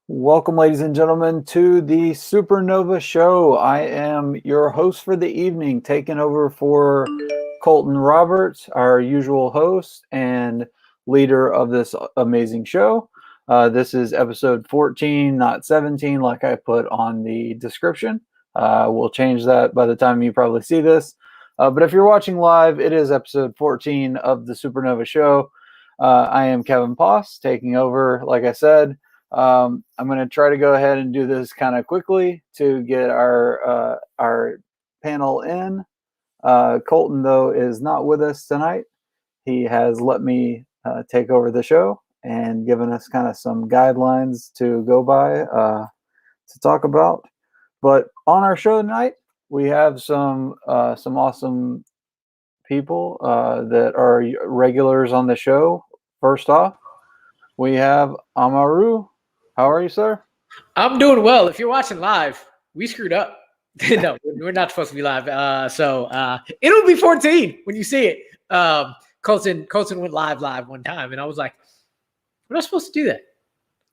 Welcome, ladies and gentlemen, to the SuperNova show. I am your host for the evening, taking over for Colton Roberts, our usual host and leader of this amazing show. This is episode 14, not 17, like I put on the description. We'll change that by the time you probably see this. But if you're watching live, it is episode 14 of the SuperNova show. I am Kevin Poss, taking over, like I said. I'm going to try to go ahead and do this kind of quickly to get our panel in. Colton, though, is not with us tonight. He has let me take over the show and given us kind of some guidelines to go by to talk about. But on our show tonight, we have some awesome people that are regulars on the show. First off, we have Amaru. How are you, sir? I'm doing well. If you're watching live, we screwed up. No, we're not supposed to be live. So it'll be 14 when you see it. Colton went live one time, and I was like, we're not supposed to do that.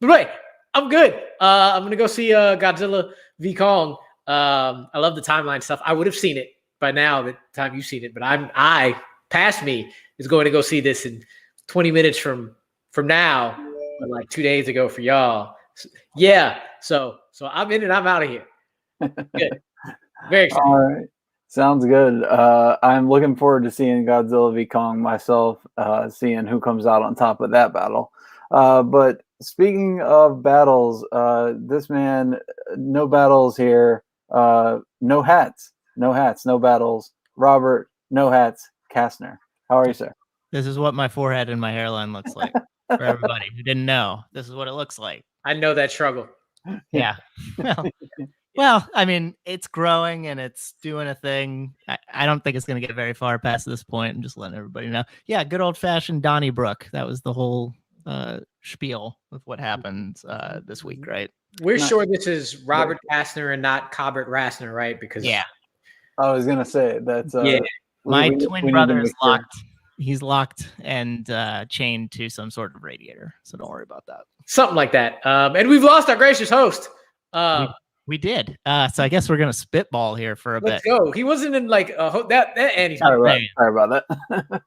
But wait, I'm good. I'm going to go see Godzilla v. Kong. I love the timeline stuff. I would have seen it by now, the time you've seen it. But I past me, is going to go see this in 20 minutes from now. Like 2 days ago for y'all. Yeah. So I'm in and I'm out of here. Good. Very excited. All right. Sounds good. I'm looking forward to seeing Godzilla v. Kong myself, seeing who comes out on top of that battle. But speaking of battles, this man, no battles here. No hats, no battles. Robert, no hats, Kastner. How are you, sir? This is what my forehead and my hairline looks like. For everybody who didn't know, this is what it looks like. I know that struggle. Yeah. Well, I mean, it's growing and it's doing a thing. I don't think it's going to get very far past this point. I'm just letting everybody know. Yeah, good old-fashioned Donnybrook. That was the whole spiel of what happened this week, right? We're sure this is Robert Kastner and not Cobbert Rassner, right? Because yeah, I was going to say that's my twin brother is locked. He's locked and chained to some sort of radiator, so don't worry about that. Something like that. And we've lost our gracious host. We did. So I guess we're gonna spitball here for a bit. Let's go. He wasn't in like that. And he's sorry about that.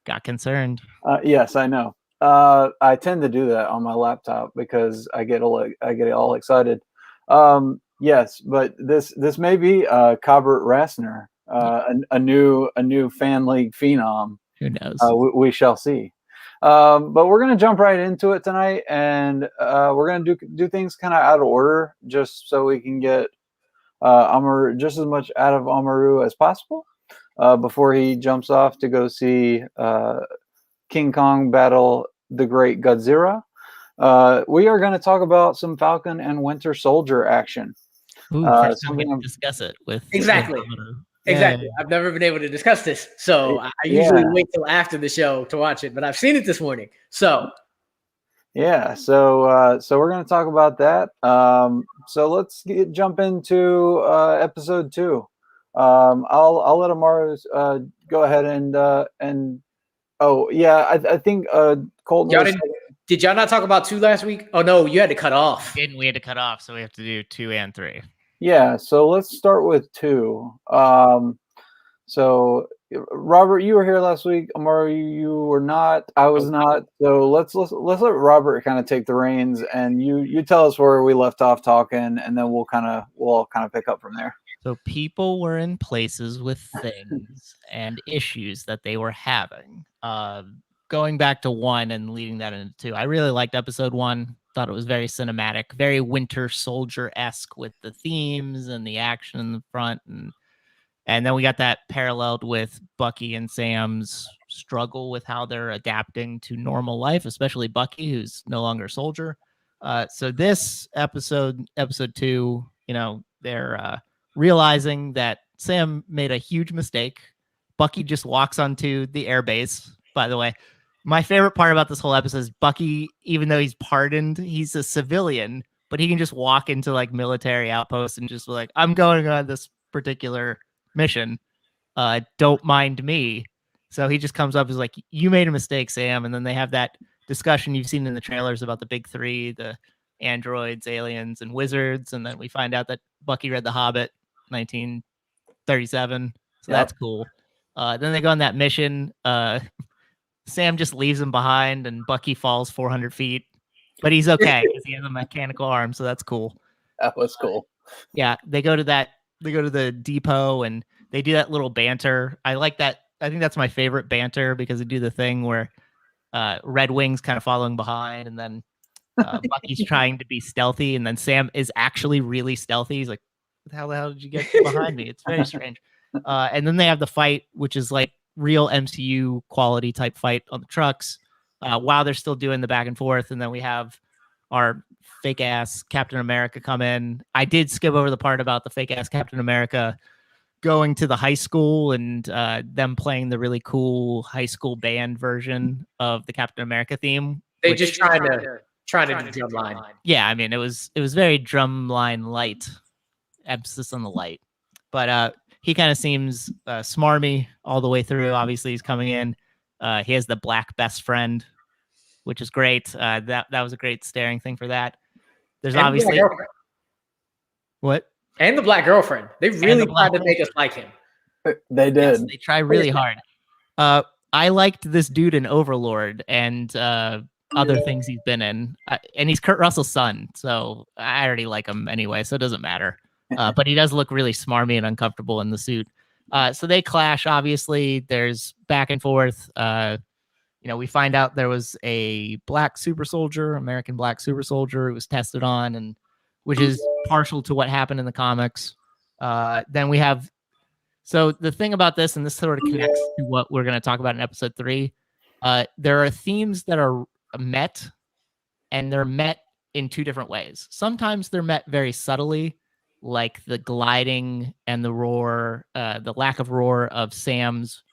Got concerned. Yes, I know. I tend to do that on my laptop because I get all excited. Yes, but this may be Cobbert Rassner. A new fan league phenom. Who knows? We shall see. But we're gonna jump right into it tonight, and we're gonna do things kind of out of order, just so we can get Amaru just as much out of Amaru as possible before he jumps off to go see King Kong battle the Great Godzilla. We are going to talk about some Falcon and Winter Soldier action. Ooh, first time we can discuss it with exactly. Exactly. I've never been able to discuss this. So I usually wait till after the show to watch it, but I've seen it this morning. So so we're going to talk about that. So let's jump into episode 2. I'll let Amaru go ahead and I think Colton did y'all not talk about 2 last week? Oh no, you had to cut off. We had to cut off, so we have to do 2 and 3. Yeah, so let's start with 2. So Robert, you were here last week. Amaru, you were not. I was not. So let's let Robert kind of take the reins, and you tell us where we left off talking, and then we'll kind of pick up from there. So people were in places with things and issues that they were having. Going back to 1 and leading that into 2. I really liked episode 1. Thought it was very cinematic, very Winter Soldier-esque with the themes and the action in the front. And then we got that paralleled with Bucky and Sam's struggle with how they're adapting to normal life, especially Bucky, who's no longer a soldier. So this episode 2, they're realizing that Sam made a huge mistake. Bucky just walks onto the airbase, by the way. My favorite part about this whole episode is Bucky, even though he's pardoned, he's a civilian, but he can just walk into like military outposts and just be like, I'm going on this particular mission. Don't mind me. So he just comes up as like, you made a mistake, Sam. And then they have that discussion you've seen in the trailers about the big 3, the androids, aliens, and wizards. And then we find out that Bucky read The Hobbit, 1937. So that's cool. Then they go on that mission. Sam just leaves him behind, and Bucky falls 400 feet, but he's okay because he has a mechanical arm, so that's cool. That was cool. Yeah, they go to the depot, and they do that little banter. I like that. I think that's my favorite banter because they do the thing where Red Wing's kind of following behind, and then Bucky's trying to be stealthy, and then Sam is actually really stealthy. He's like, how the hell did you get behind me? It's very strange. And then they have the fight, which is like real MCU quality type fight on the trucks while they're still doing the back and forth. And then we have our fake ass Captain America come in. I did skip over the part about the fake ass Captain America going to the high school and them playing the really cool high school band version of the Captain America theme. They just trying to do drumline. Yeah, I mean it was very drumline light, emphasis on the light. But he kind of seems smarmy all the way through. Obviously, he's coming in. He has the black best friend, which is great. That was a great staring thing for that. There's And obviously what? And the black girlfriend. They really tried to make us like him. They did. Yes, they try really hard. I liked this dude in Overlord and other things he's been in. And he's Kurt Russell's son, so I already like him anyway, so it doesn't matter. But he does look really smarmy and uncomfortable in the suit. So they clash, obviously. There's back and forth. We find out there was a black super soldier, American black super soldier, who was tested on, and which is partial to what happened in the comics. Then we have, so the thing about this, and this sort of connects to what we're going to talk about in episode 3, there are themes that are met, and they're met in 2 different ways. Sometimes they're met very subtly, like the gliding and the roar, the lack of roar of Sam's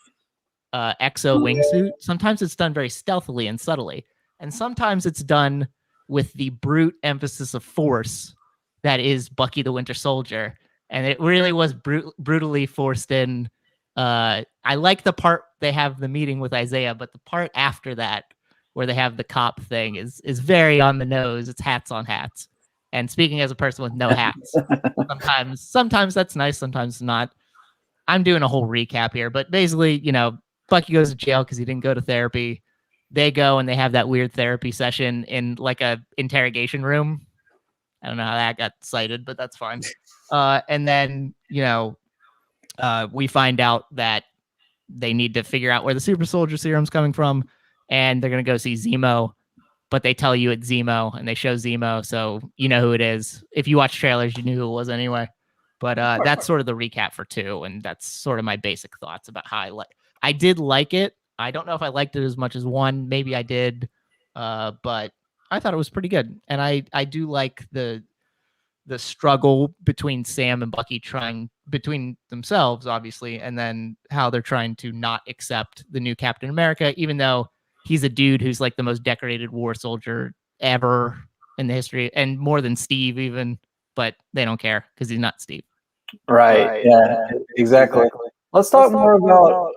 exo wingsuit. Sometimes it's done very stealthily and subtly, and sometimes it's done with the brute emphasis of force that is Bucky the Winter Soldier, and it really was brutally forced in. I like the part they have the meeting with Isaiah, but the part after that, where they have the cop thing, is very on the nose. It's hats on hats. And speaking as a person with no hats, sometimes that's nice, sometimes not. I'm doing a whole recap here, but basically, Bucky goes to jail because he didn't go to therapy. They go and they have that weird therapy session in like a interrogation room. I don't know how that got cited, but that's fine. And then, we find out that they need to figure out where the super soldier serum's coming from, and they're going to go see Zemo, but they tell you it's Zemo, and they show Zemo, so you know who it is. If you watch trailers, you knew who it was anyway. But that's sort of the recap for 2, and that's sort of my basic thoughts about how I did like it. I don't know if I liked it as much as 1. Maybe I did, but I thought it was pretty good. And I do like the struggle between Sam and Bucky between themselves, obviously, and then how they're trying to not accept the new Captain America, even though he's a dude who's like the most decorated war soldier ever in the history, and more than Steve even, but they don't care because he's not Steve. Right. Yeah, exactly. Let's talk more about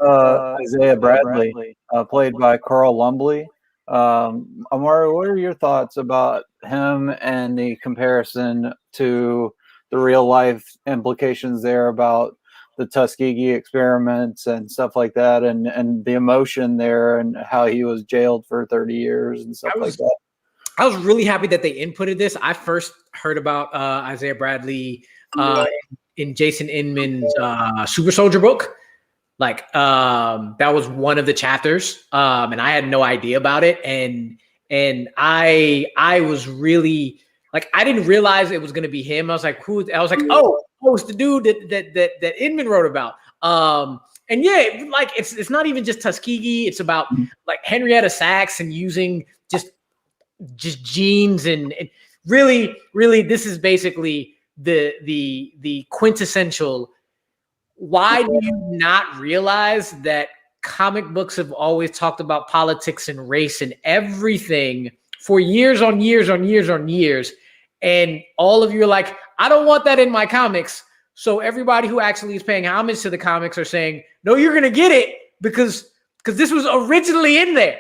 Isaiah Bradley, played by Carl Lumbly. Amarú, what are your thoughts about him and the comparison to the real life implications there about the Tuskegee experiments and stuff like that, and the emotion there, and how he was jailed for 30 years and stuff like that? I was really happy that they inputted this. I first heard about Isaiah Bradley in Jason Inman's Super Soldier book. Like that was one of the chapters, and I had no idea about it. And I was really like, I didn't realize it was going to be him. I was like, who? I was like, oh, it's the dude that Inman wrote about. And yeah, like it's not even just Tuskegee. It's about like Henrietta Sacks and using just genes and really, this is basically the quintessential. Why do you not realize that comic books have always talked about politics and race and everything for years on years on years on years? And all of you are like, I don't want that in my comics. So everybody who actually is paying homage to the comics are saying, no, you're going to get it because this was originally in there.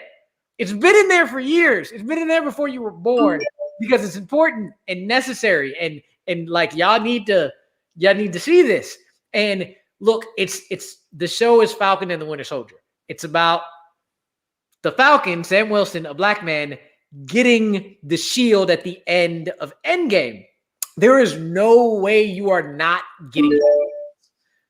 It's been in there for years. It's been in there before you were born. because it's important and necessary, and like y'all need to see this. And look, it's the show is Falcon and the Winter Soldier. It's about the Falcon, Sam Wilson, a black man, getting the shield at the end of Endgame. There is no way you are not getting it.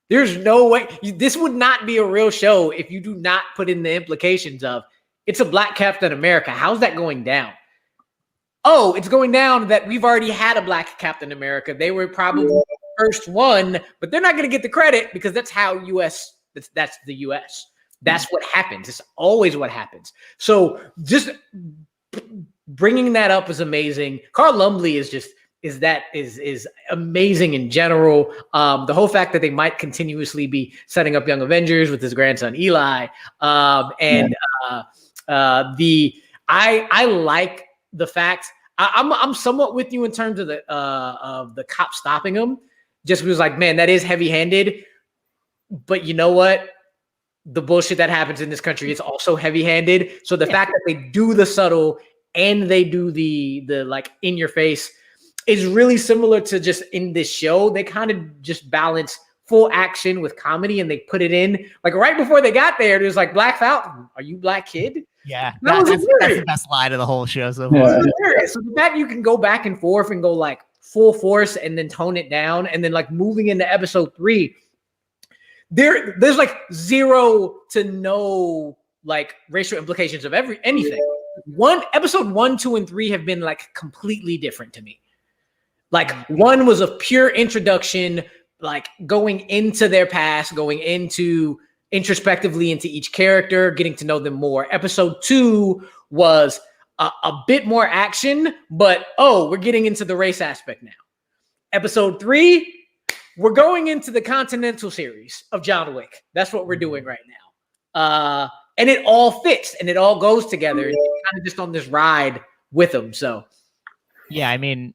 There's no way. This would not be a real show if you do not put in the implications of it's a black Captain America. How's that going down? Oh, it's going down that we've already had a black Captain America. They were probably the first one, but they're not going to get the credit because that's how that's the US. That's what happens. It's always what happens. So just bringing that up is amazing. Carl Lumbly is amazing in general. The whole fact that they might continuously be setting up Young Avengers with his grandson Eli, I like the fact I'm somewhat with you in terms of the cop stopping him. Just was like, man, that is heavy-handed. But you know what? The bullshit that happens in this country is also heavy-handed. So the fact that they do the subtle and they do the like in your face is really similar to just in this show. They kind of just balance full action with comedy, and they put it in like right before they got there. It was like, Black Falcon, are you black kid? Yeah, that's the best line of the whole show. So far. So the fact you can go back and forth and go like full force and then tone it down, and then like moving into episode 3, there's like 0 to no like racial implications of anything. Episode 1, 2, and 3 have been like completely different to me. Like 1 was a pure introduction, like going into their past, going into introspectively into each character, getting to know them more. Episode 2 was a bit more action, but we're getting into the race aspect now. Episode 3, we're going into the Continental series of John Wick. That's what we're doing right now. And it all fits and it all goes together. And you're kind of just on this ride with them. So, yeah, I mean,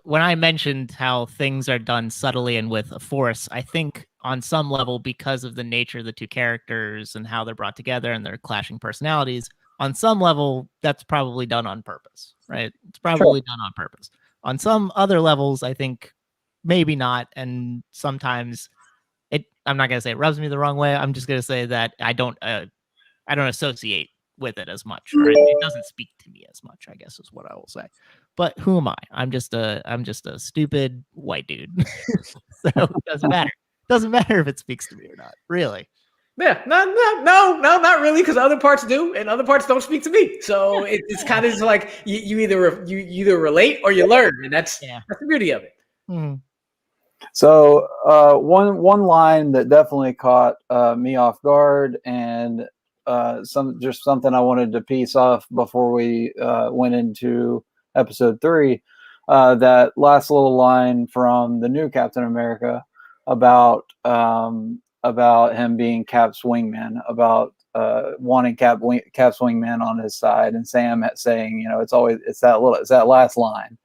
when I mentioned how things are done subtly and with a force, I think on some level, because of the nature of the two characters and how they're brought together and their clashing personalities, on some level, that's probably done on purpose, right? It's probably done on purpose. On some other levels, I think maybe not. And sometimes I'm not going to say it rubs me the wrong way. I'm just going to say that I don't associate with it as much, or it doesn't speak to me as much, I guess is what I will say. But who am I? I'm just a stupid white dude. So it doesn't matter. Doesn't matter if it speaks to me or not, really. Yeah, no, not really, because other parts do, and other parts don't speak to me. So it's kind of like you either relate or you learn, and that's the beauty of it. Mm-hmm. So one line that definitely caught me off guard, and something I wanted to piece off before we went into episode 3, that last little line from the new Captain America about him being Cap's wingman, about wanting Cap's wingman on his side, and Sam saying, it's that last line.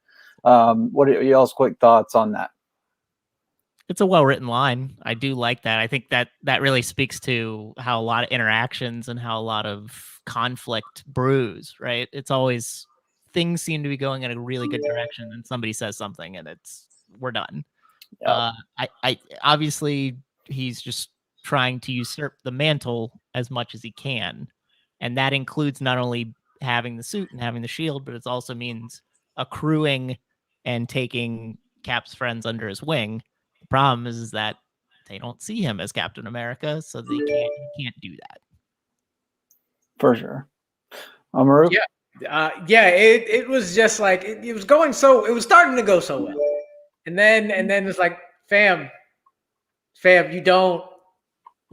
What are y'all's quick thoughts on that? It's a well-written line. I do like that. I think that really speaks to how a lot of interactions and how a lot of conflict brews, right? It's always things seem to be going in a really good direction, and somebody says something and we're done. Yep. I obviously he's just trying to usurp the mantle as much as he can. And that includes not only having the suit and having the shield, but it also means accruing and taking Cap's friends under his wing. The problem is that they don't see him as Captain America, so he can't do that. For sure. Amarú? It was just like it was going it was starting to go so well. And then it's like, fam, you don't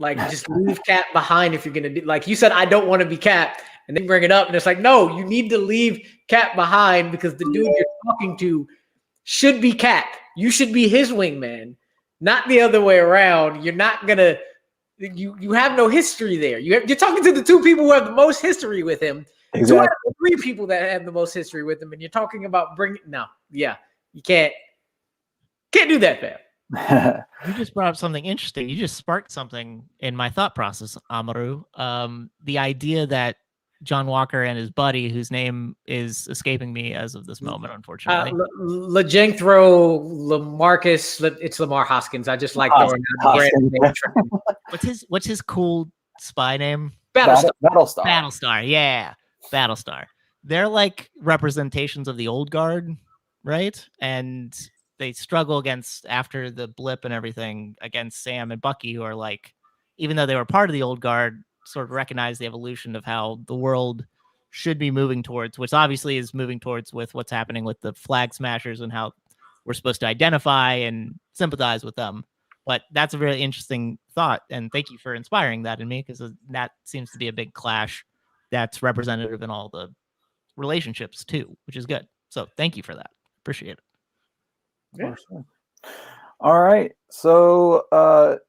just leave Cap behind if you're gonna do, like you said, I don't want to be Cap, and then bring it up, and it's like, no, you need to leave Cap behind because the dude you're talking to should be Cap. You should be his wingman, not the other way around. You're not gonna. You have no history there. You're talking to the 2 people who have the most history with him. Exactly. 2 out of the 3 people that have the most history with him, and you're talking about you can't do that, fam. You just brought up something interesting. You just sparked something in my thought process, Amarú. The idea that John Walker and his buddy, whose name is escaping me as of this moment, unfortunately. Lejenthro, Lamarcus, it's Lamar Hoskins. I just like throwing out the brand. What's his cool spy name? Battlestar. Battlestar, yeah. Battlestar. They're like representations of the old guard, right? And they struggle against, after the blip and everything, against Sam and Bucky, who are like, even though they were part of the old guard, sort of recognize the evolution of how the world should be moving towards, which obviously is moving towards with what's happening with the flag smashers and how we're supposed to identify and sympathize with them. But that's a really interesting thought. And thank you for inspiring that in me, because that seems to be a big clash that's representative in all the relationships too, which is good. So thank you for that. Appreciate it. Yeah. All right. So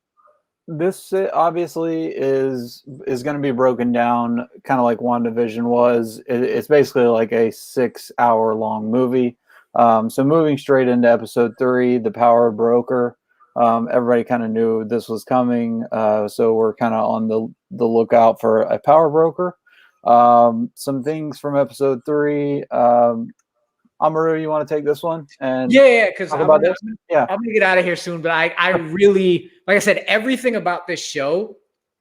this obviously is going to be broken down kind of like WandaVision was. It's basically like a 6-hour long movie. So moving straight into episode 3, The Power Broker. Everybody kind of knew this was coming. So we're kind of on the lookout for a power broker. Some things from episode 3. Amaru, you want to take this one? And because I'm gonna get out of here soon. But I really, like I said, everything about this show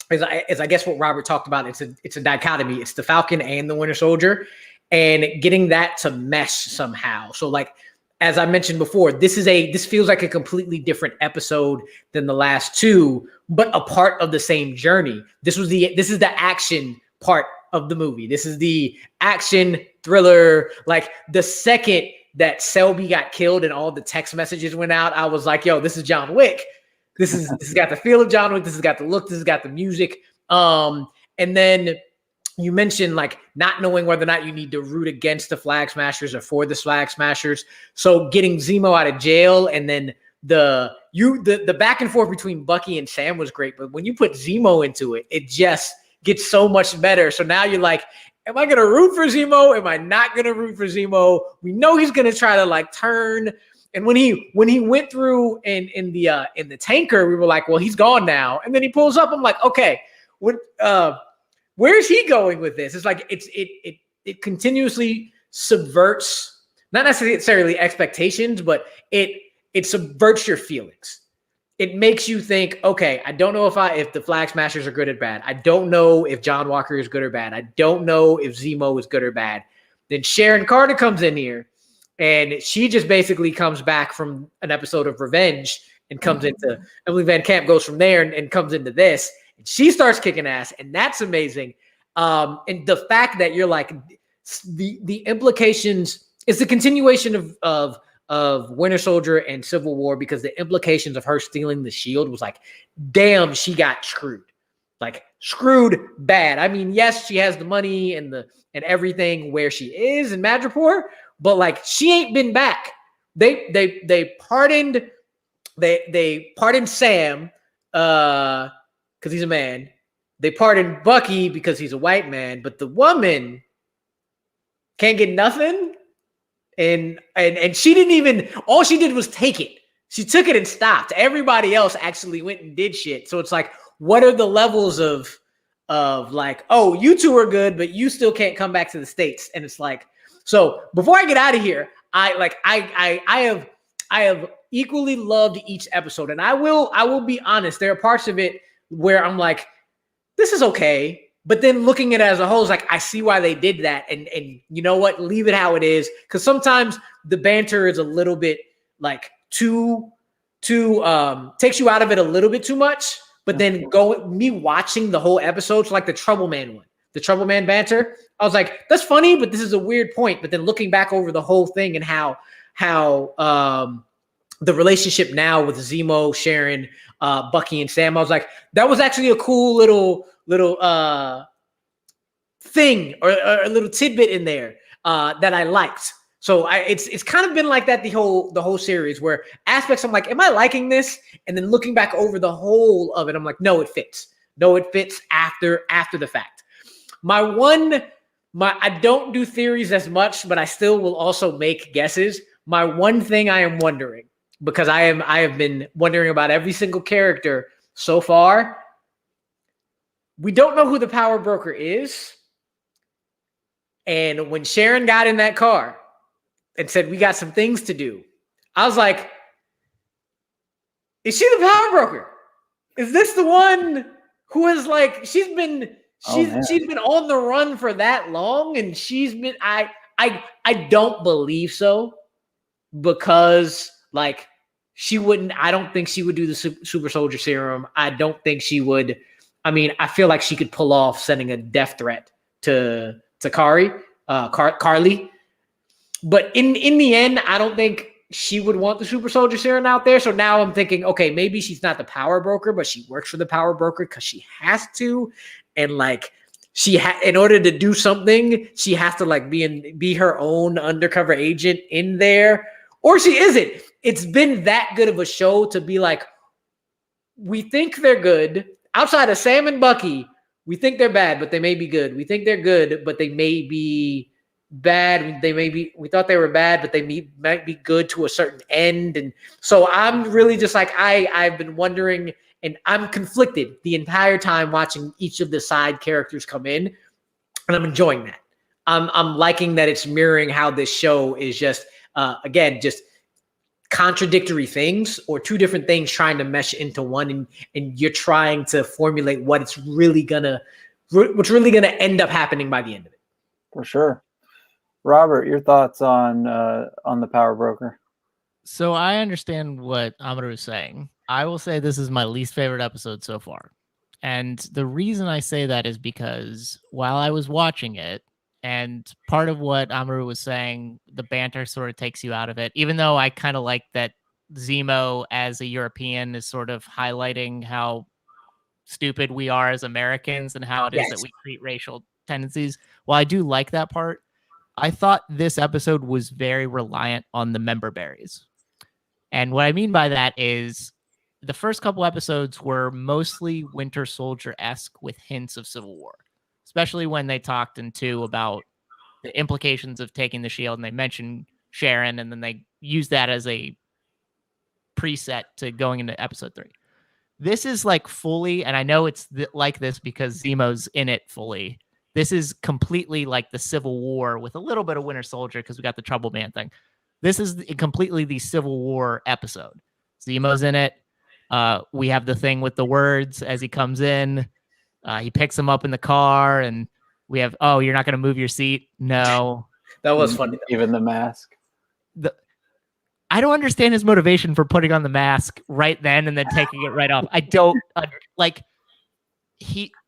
is I guess what Robert talked about. It's a dichotomy. It's the Falcon and the Winter Soldier, and getting that to mesh somehow. So like, as I mentioned before, this feels like a completely different episode than the last two, but a part of the same journey. This is the action part of the movie. This is the action thriller. Like the second that Selby got killed and all the text messages went out, I was like, yo, this is John Wick. This has got the feel of John Wick. This has got the look. This has got the music. And then you mentioned like not knowing whether or not you need to root against the Flag Smashers or for the Flag Smashers. So getting Zemo out of jail, and then the back and forth between Bucky and Sam was great. But when you put Zemo into it, it just gets so much better. So now you're like, am I going to root for Zemo? Am I not going to root for Zemo? We know he's going to try to like turn. And when he went through in the tanker, we were like, well, he's gone now. And then he pulls up. I'm like, okay, where's he going with this? It's like it continuously subverts, not necessarily expectations, but it subverts your feelings. It makes you think, okay, I don't know if the Flag Smashers are good or bad. I don't know if John Walker is good or bad. I don't know if Zemo is good or bad. Then Sharon Carter comes in here, and she just basically comes back from an episode of Revenge and comes into Emily Van Camp, goes from there and comes into this. And she starts kicking ass, and that's amazing. And the fact that you're like, the implications is the continuation of Winter Soldier and Civil War, because the implications of her stealing the shield was like, damn, she got screwed. Like screwed bad. I mean, yes, she has the money and everything where she is in Madripoor, but like she ain't been back. They pardoned Sam because he's a man. They pardoned Bucky because he's a white man, but the woman can't get nothing. And she didn't even, all she did was take it. She took it and stopped. Everybody else actually went and did shit. So it's like, what are the levels of like, oh, you two are good, but you still can't come back to the States. And it's like, so before I get out of here, I have equally loved each episode. And I will be honest, there are parts of it where I'm like, this is okay. But then looking at it as a whole, is like, I see why they did that. And you know what? Leave it how it is. Because sometimes the banter is a little bit like too takes you out of it a little bit too much. But then me watching the whole episode, so like the Trouble Man one, the Trouble Man banter, I was like, that's funny, but this is a weird point. But then looking back over the whole thing and how the relationship now with Zemo, Sharon, Bucky, and Sam, I was like, that was actually a cool little thing or a little tidbit in there that I liked. So it's kind of been like that the whole series, where aspects I'm like, am I liking this? And then looking back over the whole of it, I'm like, no, it fits. No, it fits after the fact. I don't do theories as much, but I still will also make guesses. My one thing I am wondering, because I have been wondering about every single character so far. We don't know who the power broker is, And when Sharon got in that car and said, "We got some things to do," I was like, is she the power broker? Is this the one who is like, she's been on the run for that long, and she's been I don't believe so, because like she wouldn't. I don't think she would do the super soldier serum. I don't think she would. I mean, I feel like she could pull off sending a death threat to Carly. But in the end, I don't think she would want the super soldier serum out there. So now I'm thinking, okay, maybe she's not the power broker, but she works for the power broker because she has to. And like in order to do something, she has to like be her own undercover agent in there, or she isn't. It's been that good of a show to be like, we think they're good. Outside of Sam and Bucky, we think they're bad, but they may be good. We think they're good, but they may be bad. We thought they were bad, but they might be good to a certain end. And so I'm really just like, I've been wondering, and I'm conflicted the entire time watching each of the side characters come in, and I'm enjoying that. I'm liking that it's mirroring how this show is just, again, just contradictory things, or two different things trying to mesh into one, and you're trying to formulate what's really gonna end up happening by the end of it. For sure. Robert, your thoughts on the power broker? So I understand what Amarú is saying. I will say this is my least favorite episode so far. And the reason I say that is because while I was watching it, and part of what Amarú was saying, the banter sort of takes you out of it, even though I kind of like that Zemo as a European is sort of highlighting how stupid we are as Americans and how it is that we treat racial tendencies. While I do like that part, I thought this episode was very reliant on the member berries. And what I mean by that is the first couple episodes were mostly Winter Soldier-esque with hints of Civil War, especially when they talked in 2 about the implications of taking the shield, and they mentioned Sharon, and then they used that as a preset to going into episode 3. This is like fully, and I know it's like this because Zemo's in it fully. This is completely like the Civil War with a little bit of Winter Soldier because we got the Trouble Man thing. This is completely the Civil War episode. Zemo's in it. We have the thing with the words as he comes in. He picks him up in the car, and we have, oh, you're not going to move your seat? No. That was funny. Even the mask. I don't understand his motivation for putting on the mask right then and then taking it right off. I don't like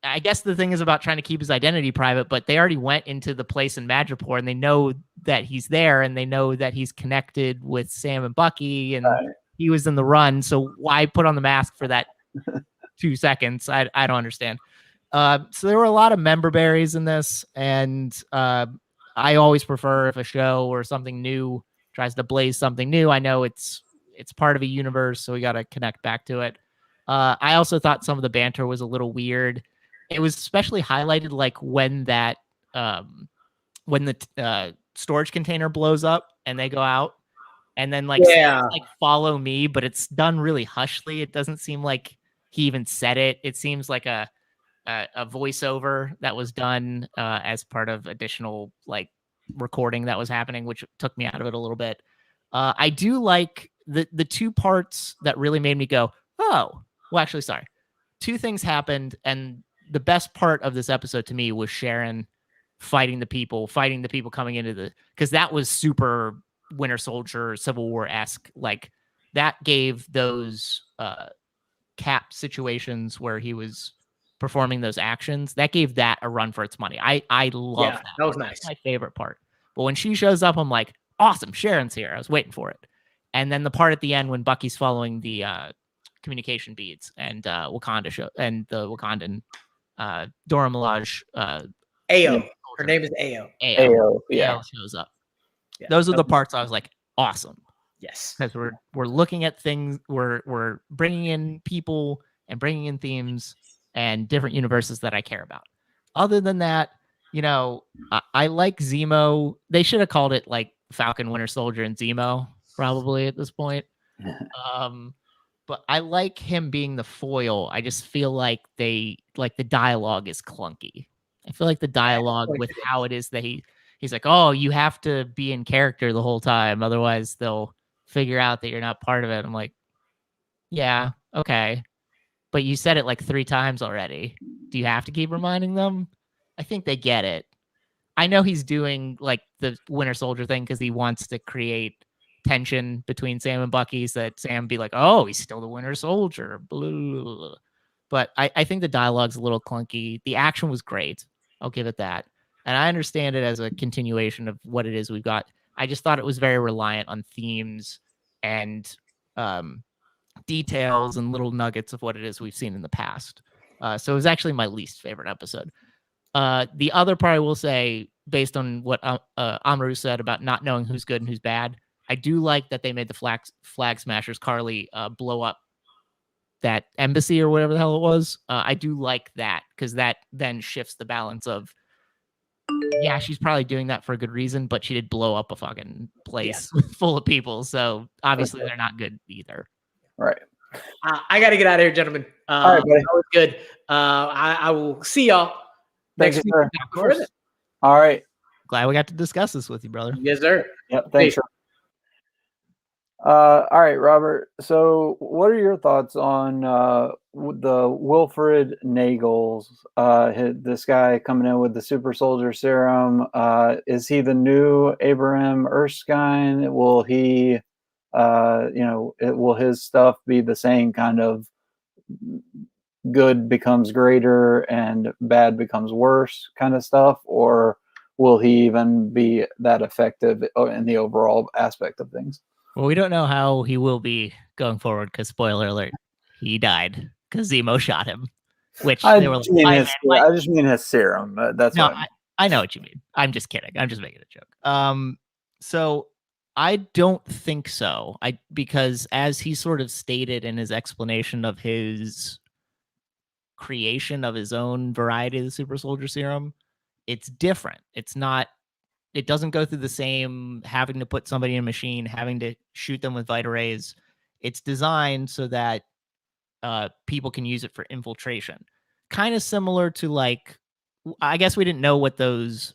I guess the thing is about trying to keep his identity private, but they already went into the place in Madripoor and they know that he's there and they know that he's connected with Sam and Bucky and he was in the run. So why put on the mask for that 2 seconds? I don't understand. So there were a lot of member berries in this, and I always prefer if a show or something new tries to blaze something new. I know it's part of a universe, so we got to connect back to it. I also thought some of the banter was a little weird. It was especially highlighted like when that when the storage container blows up and they go out, and then like follow me, but it's done really hushly. It doesn't seem like he even said it. It seems like a voiceover that was done as part of additional like recording that was happening, which took me out of it a little bit. I do like the 2 parts that really made me go, oh, well, actually, sorry. 2 things happened, and the best part of this episode to me was Sharon fighting the people coming into because that was super Winter Soldier, Civil War-esque. Like that gave those Cap situations where he was performing those actions, that gave that a run for its money. I love that. That was nice. That's my favorite part. But when she shows up, I'm like, awesome, Sharon's here. I was waiting for it. And then the part at the end when Bucky's following the communication beads and Wakanda show and the Wakandan Dora Milaje. Ao. Her name is Ao. Ao shows up. Yeah, those are the parts I was like, awesome. Yes. Because we're looking at things, we're bringing in people and bringing in themes and different universes that I care about. Other than that, you know, I like Zemo. They should have called it like Falcon, Winter Soldier, and Zemo probably at this point. But I like him being the foil. I just feel like the dialogue is clunky. I feel like the dialogue with how it is that he's like, oh, you have to be in character the whole time, otherwise they'll figure out that you're not part of it. I'm like, yeah, okay, but you said it like 3 times already. Do you have to keep reminding them? I think they get it. I know he's doing like the Winter Soldier thing because he wants to create tension between Sam and Bucky, so that Sam be like, oh, he's still the Winter Soldier. Blah. But I think the dialogue's a little clunky. The action was great. I'll give it that. And I understand it as a continuation of what it is we've got. I just thought it was very reliant on themes and details and little nuggets of what it is we've seen in the past. So it was actually my least favorite episode. The other part I will say, based on what Amarú said about not knowing who's good and who's bad, I do like that they made the Flag Smashers, Carly, blow up that embassy or whatever the hell it was. I do like that because that then shifts the balance of, yeah, she's probably doing that for a good reason, but she did blow up a fucking place full of people. So obviously they're not good either. Right. I got to get out of here, gentlemen. All right, buddy. That was good. I will see y'all Thank next you, week. sir. All right. Glad we got to discuss this with you, brother. Yes, sir. Yep. Thanks. All right, Robert. So, what are your thoughts on the Wilfred Nagels? This guy coming in with the super soldier serum. Is he the new Abraham Erskine? Will he, will his stuff be the same kind of good becomes greater and bad becomes worse kind of stuff, or will he even be that effective in the overall aspect of things? Well, we don't know how he will be going forward because, spoiler alert, he died because Zemo shot him. Which I they were just like, mean his serum. That's no, what I know what you mean. I'm just kidding. I'm just making a joke. So I don't think so. Because as he sort of stated in his explanation of his creation of his own variety of the super soldier serum, it's different. It doesn't go through the same having to put somebody in a machine, having to shoot them with Vita rays. It's designed so that people can use it for infiltration. Kind of similar to, like, I guess we didn't know what those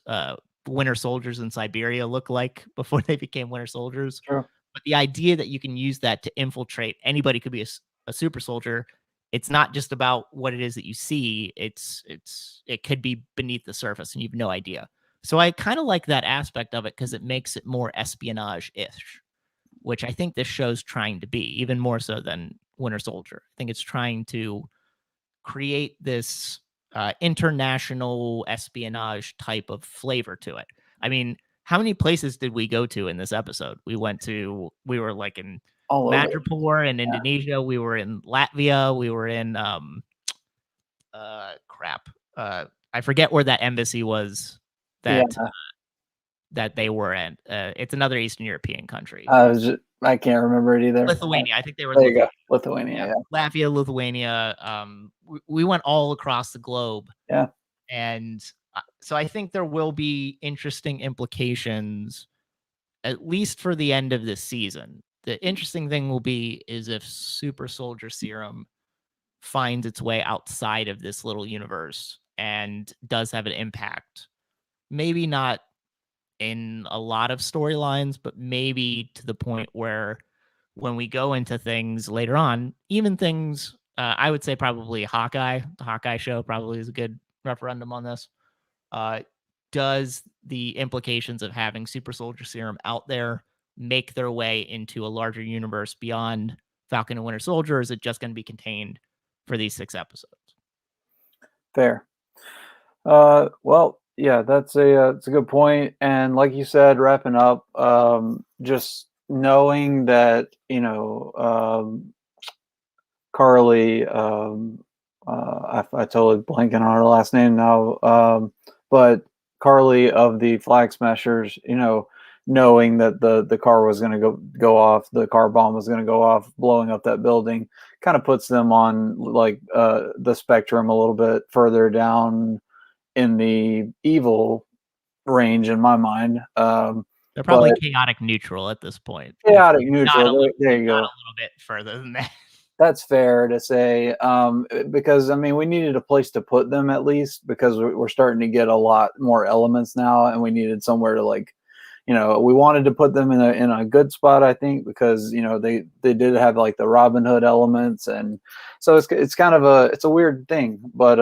winter soldiers in Siberia look like before they became winter soldiers. Sure. But the idea that you can use that to infiltrate, anybody could be a super soldier. It's not just about what it is that you see. It could be beneath the surface and you have no idea. So I kind of like that aspect of it because it makes it more espionage-ish, which I think this show's trying to be, even more so than Winter Soldier. I think it's trying to create this international espionage type of flavor to it. I mean, how many places did we go to in this episode? We were like in Madripoor in Indonesia. We were in Latvia. We were in I forget where that embassy was that they were in. It's another Eastern European country. I can't remember it either. Lithuania. I think they were. There you go. Lithuania. Yeah. Latvia, Lithuania. We went all across the globe. Yeah. And so I think there will be interesting implications, at least for the end of this season. The interesting thing will be is if Super Soldier Serum finds its way outside of this little universe and does have an impact. Maybe not in a lot of storylines, but maybe to the point where when we go into things later on, even things, I would say probably Hawkeye, the Hawkeye show probably is a good referendum on this. Does the implications of having Super Soldier Serum out there make their way into a larger universe beyond Falcon and Winter Soldier? Or is it just going to be contained for these 6 episodes? Fair. Well, yeah, it's a good point. And like you said, wrapping up, just knowing that, Carly, I totally blanking on her last name now, but Carly of the Flag Smashers, knowing that the car was going to go off, the car bomb was going to go off, blowing up that building, kind of puts them on like the spectrum a little bit further down in the evil range in my mind. They're probably chaotic neutral at this point. Chaotic neutral. There you go. Not a little bit further than that. That's fair to say, because I mean, we needed a place to put them at least because we're starting to get a lot more elements now, and we needed somewhere to like, we wanted to put them in a good spot, I think, because they did have like the Robin Hood elements, and so it's kind of a weird thing, but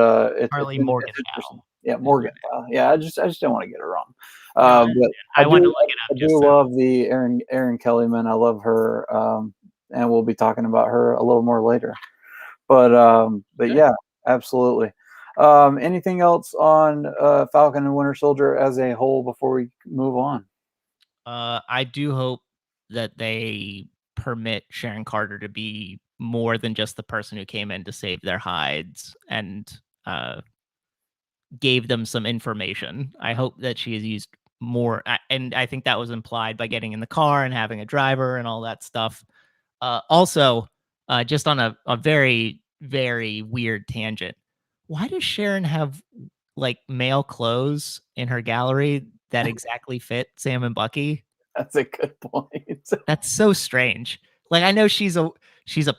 Harley it's Morgenthau. Yeah, Morgenthau. Yeah, I just didn't want to get it wrong. No, But I wanted to look it I up. do love the Erin Kellyman. I love her. And we'll be talking about her a little more later. But yeah, absolutely. Anything else on Falcon and Winter Soldier as a whole before we move on? I do hope that they permit Sharon Carter to be more than just the person who came in to save their hides and gave them some information. I hope that she is used more, and I think that was implied by getting in the car and having a driver and all that stuff. Also, just on a very, very weird tangent, why does Sharon have like male clothes in her gallery that exactly fit Sam and Bucky? That's a good point. That's so strange. Like I know she's a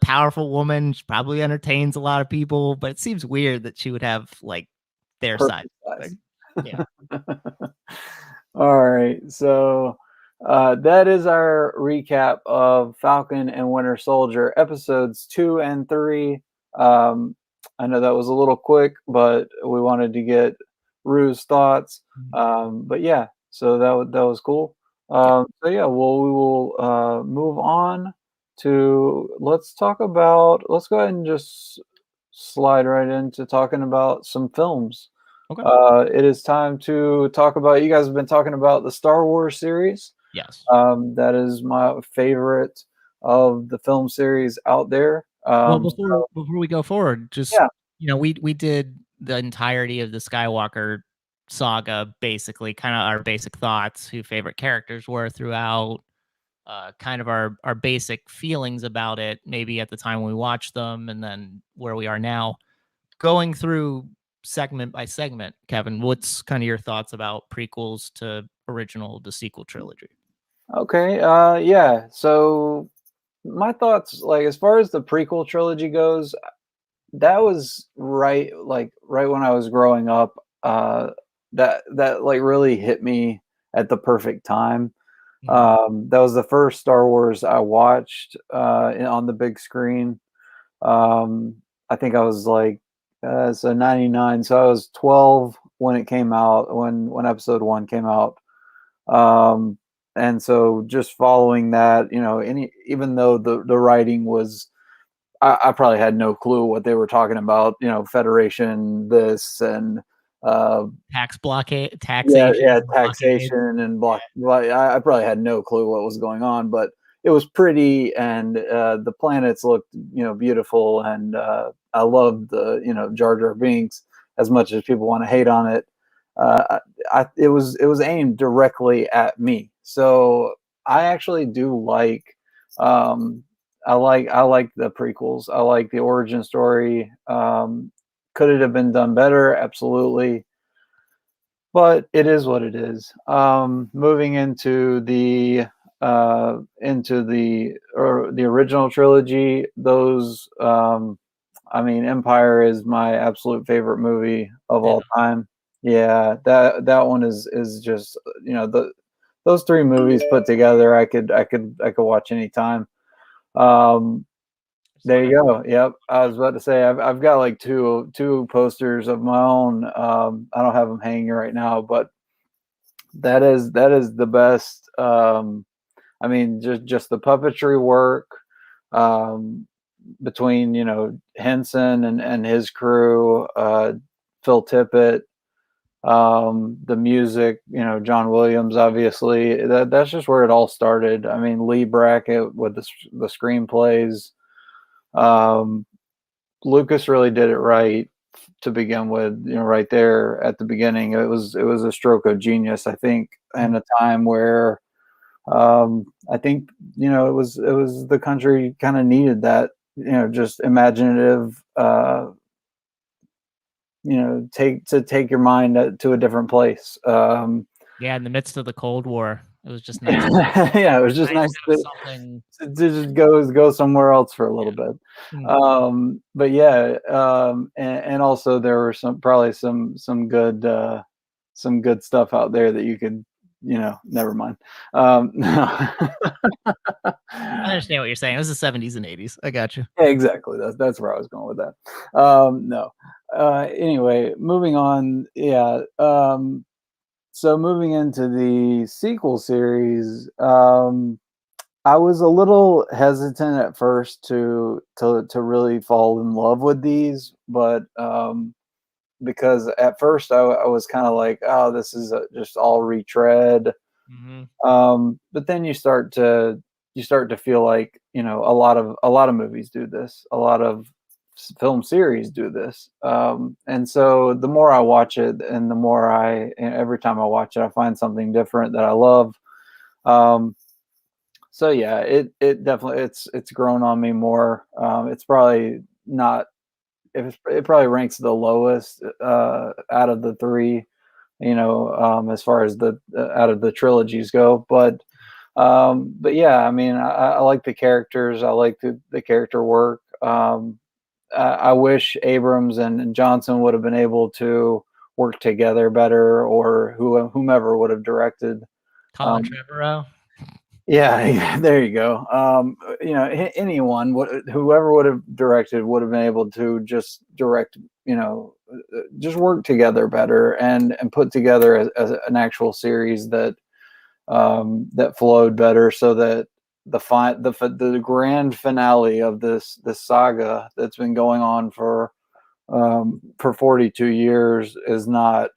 powerful woman, she probably entertains a lot of people, but it seems weird that she would have like their size. Yeah. All right. So that is our recap of Falcon and Winter Soldier episodes 2 and 3. I know that was a little quick, but we wanted to get Rue's thoughts. But yeah, so that was cool. So yeah, well, we will move on to let's go ahead and just slide right into talking about some films. Okay. It is time to talk about. You guys have been talking about the Star Wars series. Yes. That is my favorite of the film series out there. Well, before we go forward, just yeah. we did the entirety of the Skywalker saga, basically, kind of our basic thoughts, who favorite characters were throughout, kind of our basic feelings about it, maybe at the time when we watched them, and then where we are now. Going through segment by segment, Kevin, what's kind of your thoughts about prequels to the sequel trilogy? Okay. Yeah. So my thoughts, like as far as the prequel trilogy goes, that was right when I was growing up. That like really hit me at the perfect time. That was the first Star Wars I watched on the big screen. I think I was like so 99, so I was 12 when it came out, when episode 1 came out. And so just following that, even though the writing was, I probably had no clue what they were talking about, Federation, this, and tax blockade, taxation, yeah, taxation and block. I probably had no clue what was going on, but it was pretty, and the planets looked, beautiful, and I loved the, Jar Jar Binks as much as people want to hate on it. It was aimed directly at me, so I actually do like. I like the prequels. I like the origin story. Could it have been done better? Absolutely. But it is what it is. Moving into the original trilogy, those I mean, Empire is my absolute favorite movie of all time. Yeah, that one is just, those 3 movies put together, I could watch anytime. There you go. Yep. I was about to say I've got like two posters of my own. I don't have them hanging right now, but that is the best. I mean, just the puppetry work between Henson and his crew, Phil Tippett, the music, John Williams, obviously. That's just where it all started. I mean, Lee Brackett with the screenplays. Lucas really did it right to begin with, right there at the beginning. It was a stroke of genius, I think, in a time where I think it was the country kind of needed that, just imaginative, take your mind to a different place. Yeah, in the midst of the Cold War, It was just nice. Yeah, it was just nice to have to, something. to just go somewhere else for a little bit. But yeah, and also there were probably some good stuff out there that you could, never mind. No. I understand what you're saying. It was the 70s and 80s. I got you. Yeah, exactly. That's where I was going with that. No. Anyway, moving on. Yeah. So moving into the sequel series, I was a little hesitant at first to really fall in love with these, but because at first I was kind of like, oh, this is just all retread. But then you start to feel like, a lot of movies do this, a lot of film series do this, and so the more I watch it, and the more every time I watch it, I find something different that I love. So yeah, it definitely it's grown on me more. It's probably not. It probably ranks the lowest out of the three, as far as the out of the trilogies go. But yeah, I mean, I like the characters. I like the character work. I wish Abrams and Johnson would have been able to work together better, or whomever would have directed. Colin Trevorrow. Yeah, there you go. Anyone, whoever would have directed would have been able to just direct, just work together better and put together as an actual series that that flowed better, so that the grand finale of this saga that's been going on for 42 years is not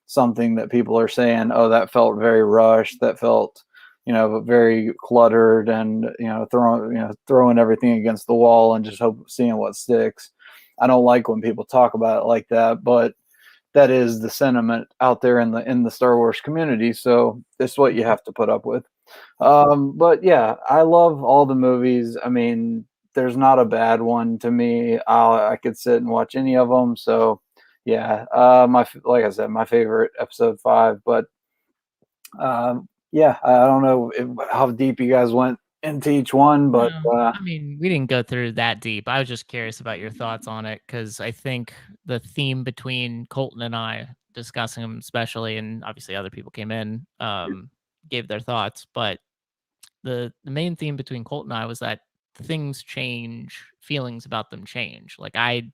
something that people are saying, oh, that felt very rushed, that felt, very cluttered, and throwing everything against the wall and just seeing what sticks. I don't like when people talk about it like that, but that is the sentiment out there in the Star Wars community, so it's what you have to put up with. But yeah, I love all the movies. I mean, there's not a bad one to me. I could sit and watch any of them. So yeah, like I said, my favorite episode 5. But yeah, I don't know how deep you guys went into each one, but I mean, we didn't go through that deep. I was just curious about your thoughts on it, because I think the theme between Colton and I discussing them, especially, and obviously other people came in, gave their thoughts, but the main theme between Colton and I was that things change, feelings about them change. Like I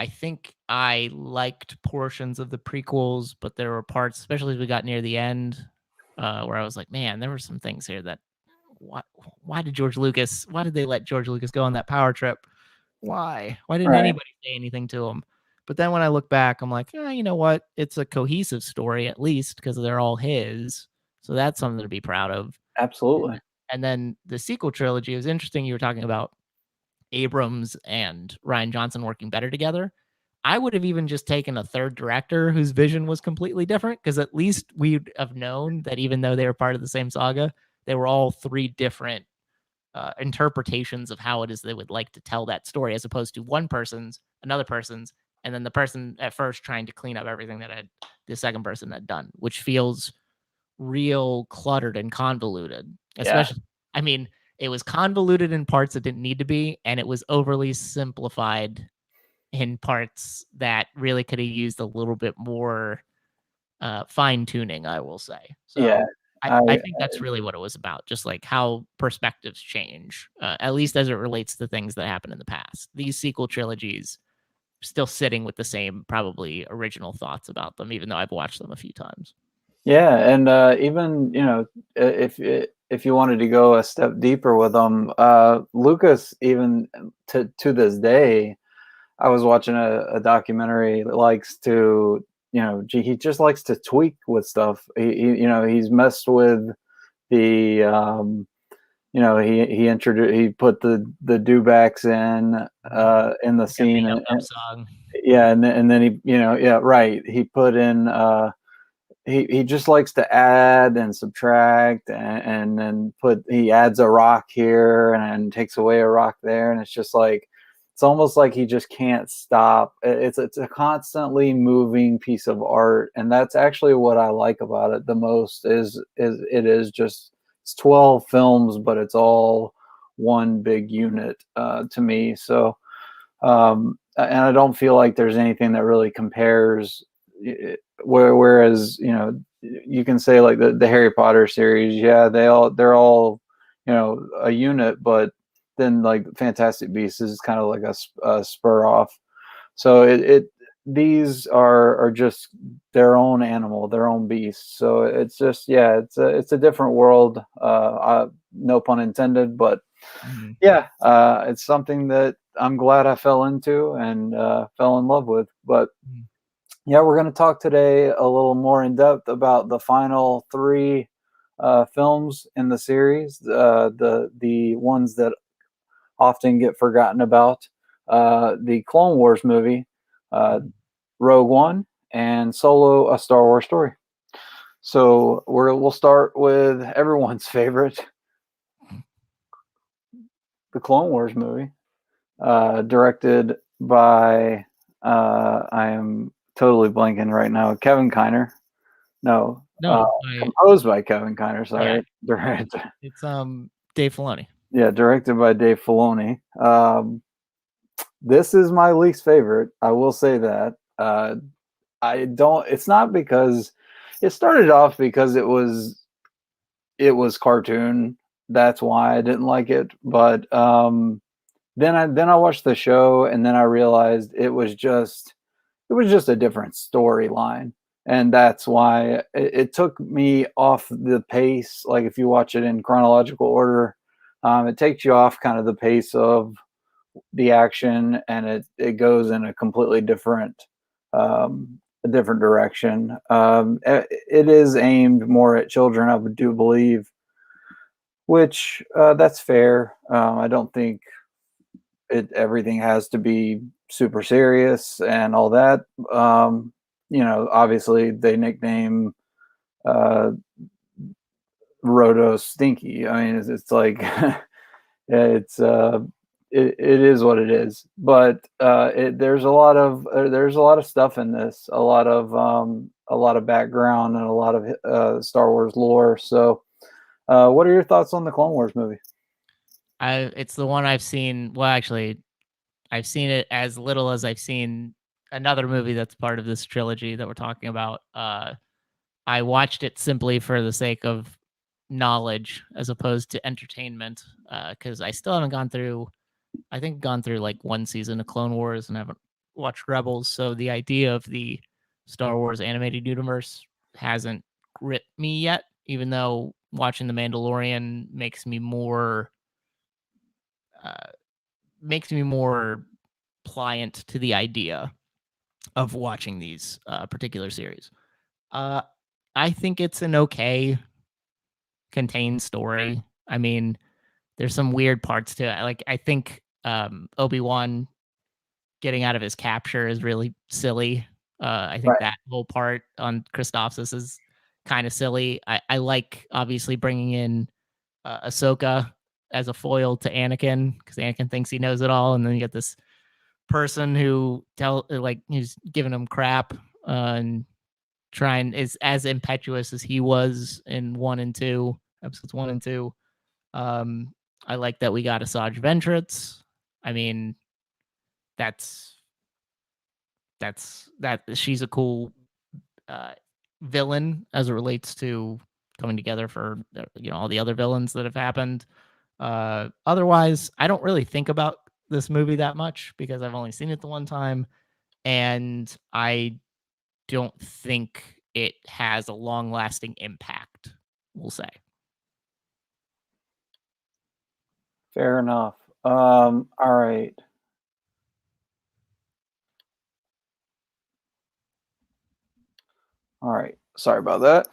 think I liked portions of the prequels, but there were parts, especially as we got near the end, where I was like, man, there were some things here that why did they let George Lucas go on that power trip? Why didn't anybody say anything to him? But then when I look back, I'm like, you know what? It's a cohesive story, at least, because they're all his. So that's something to be proud of. absolutely. And then the sequel trilogy, it was interesting. You were talking about Abrams and Rian Johnson working better together. I would have even just taken a third director whose vision was completely different, because at least we'd have known that even though they were part of the same saga, they were all three different interpretations of how it is they would like to tell that story, as opposed to one person's, another person's, and then the person at first trying to clean up everything that the second person had done, which feels real cluttered and convoluted. Especially, I mean, it was convoluted in parts that didn't need to be, and it was overly simplified in parts that really could have used a little bit more fine tuning, I will say. So Yeah, I think that's really what it was about, just like how perspectives change, at least as it relates to things that happened in the past. These sequel trilogies still sitting with the same probably original thoughts about them, even though I've watched them a few times. Yeah, and even if you wanted to go a step deeper with them, Lucas, even to this day, I was watching a documentary that likes to, he just likes to tweak with stuff. He's messed with the, he put the dewbacks in the scene, Song. yeah, and then he, right, he put in. He just likes to add and subtract, and then he adds a rock here and takes away a rock there, and it's just like, it's almost like he just can't stop. It's a constantly moving piece of art, and that's actually what I like about it the most. Is it is just it's 12 films, but it's all one big unit to me. So, and I don't feel like there's anything that really compares. Whereas you can say like the Harry Potter series, yeah, they're all a unit, but then like Fantastic Beasts is kind of like a spur off. So these are just their own animal, their own beast. So it's just it's a different world. No pun intended, but yeah, it's something that I'm glad I fell into and fell in love with. But yeah, we're going to talk today a little more in depth about the final 3 films in the series, the ones that often get forgotten about, the Clone Wars movie, Rogue One, and Solo: A Star Wars Story. So we'll start with everyone's favorite, the Clone Wars movie, directed by I am totally blanking right now. Kevin Kiner. No, composed by Kevin Kiner. Sorry, it's Dave Filoni. Yeah, directed by Dave Filoni. This is my least favorite. I will say that. I don't. It's not because it started off because it was cartoon. That's why I didn't like it. But then I watched the show, and then I realized it was just a different storyline, and that's why it took me off the pace. Like if you watch it in chronological order, it takes you off kind of the pace of the action, and it goes in a completely different direction. It is aimed more at children, I do believe, which that's fair. I don't think everything has to be super serious and all that. Obviously they nickname Roto Stinky. I mean, it's like it's it is what it is. But there's a lot of stuff in this, a lot of background and a lot of Star Wars lore. So, what are your thoughts on the Clone Wars movie? It's the one I've seen. Well, actually, I've seen it as little as I've seen another movie that's part of this trilogy that we're talking about. I watched it simply for the sake of knowledge as opposed to entertainment, because I still haven't gone through like one season of Clone Wars and haven't watched Rebels. So the idea of the Star Wars animated universe hasn't gripped me yet, even though watching The Mandalorian makes me more pliant to the idea of watching these particular series. I think it's an okay contained story. I mean, there's some weird parts to it. Like I think Obi-Wan getting out of his capture is really silly. I think that whole part on Christophsis is kind of silly. I like obviously bringing in Ahsoka as a foil to Anakin, because Anakin thinks he knows it all, and then you get this person who he's giving him crap and is as impetuous as he was in episodes 1 and 2. I like that we got Asajj Ventress. I mean, that's she's a cool villain as it relates to coming together for all the other villains that have happened. Otherwise, I don't really think about this movie that much because I've only seen it the one time, and I don't think it has a long-lasting impact, we'll say. Fair enough. All right. All right. Sorry about that.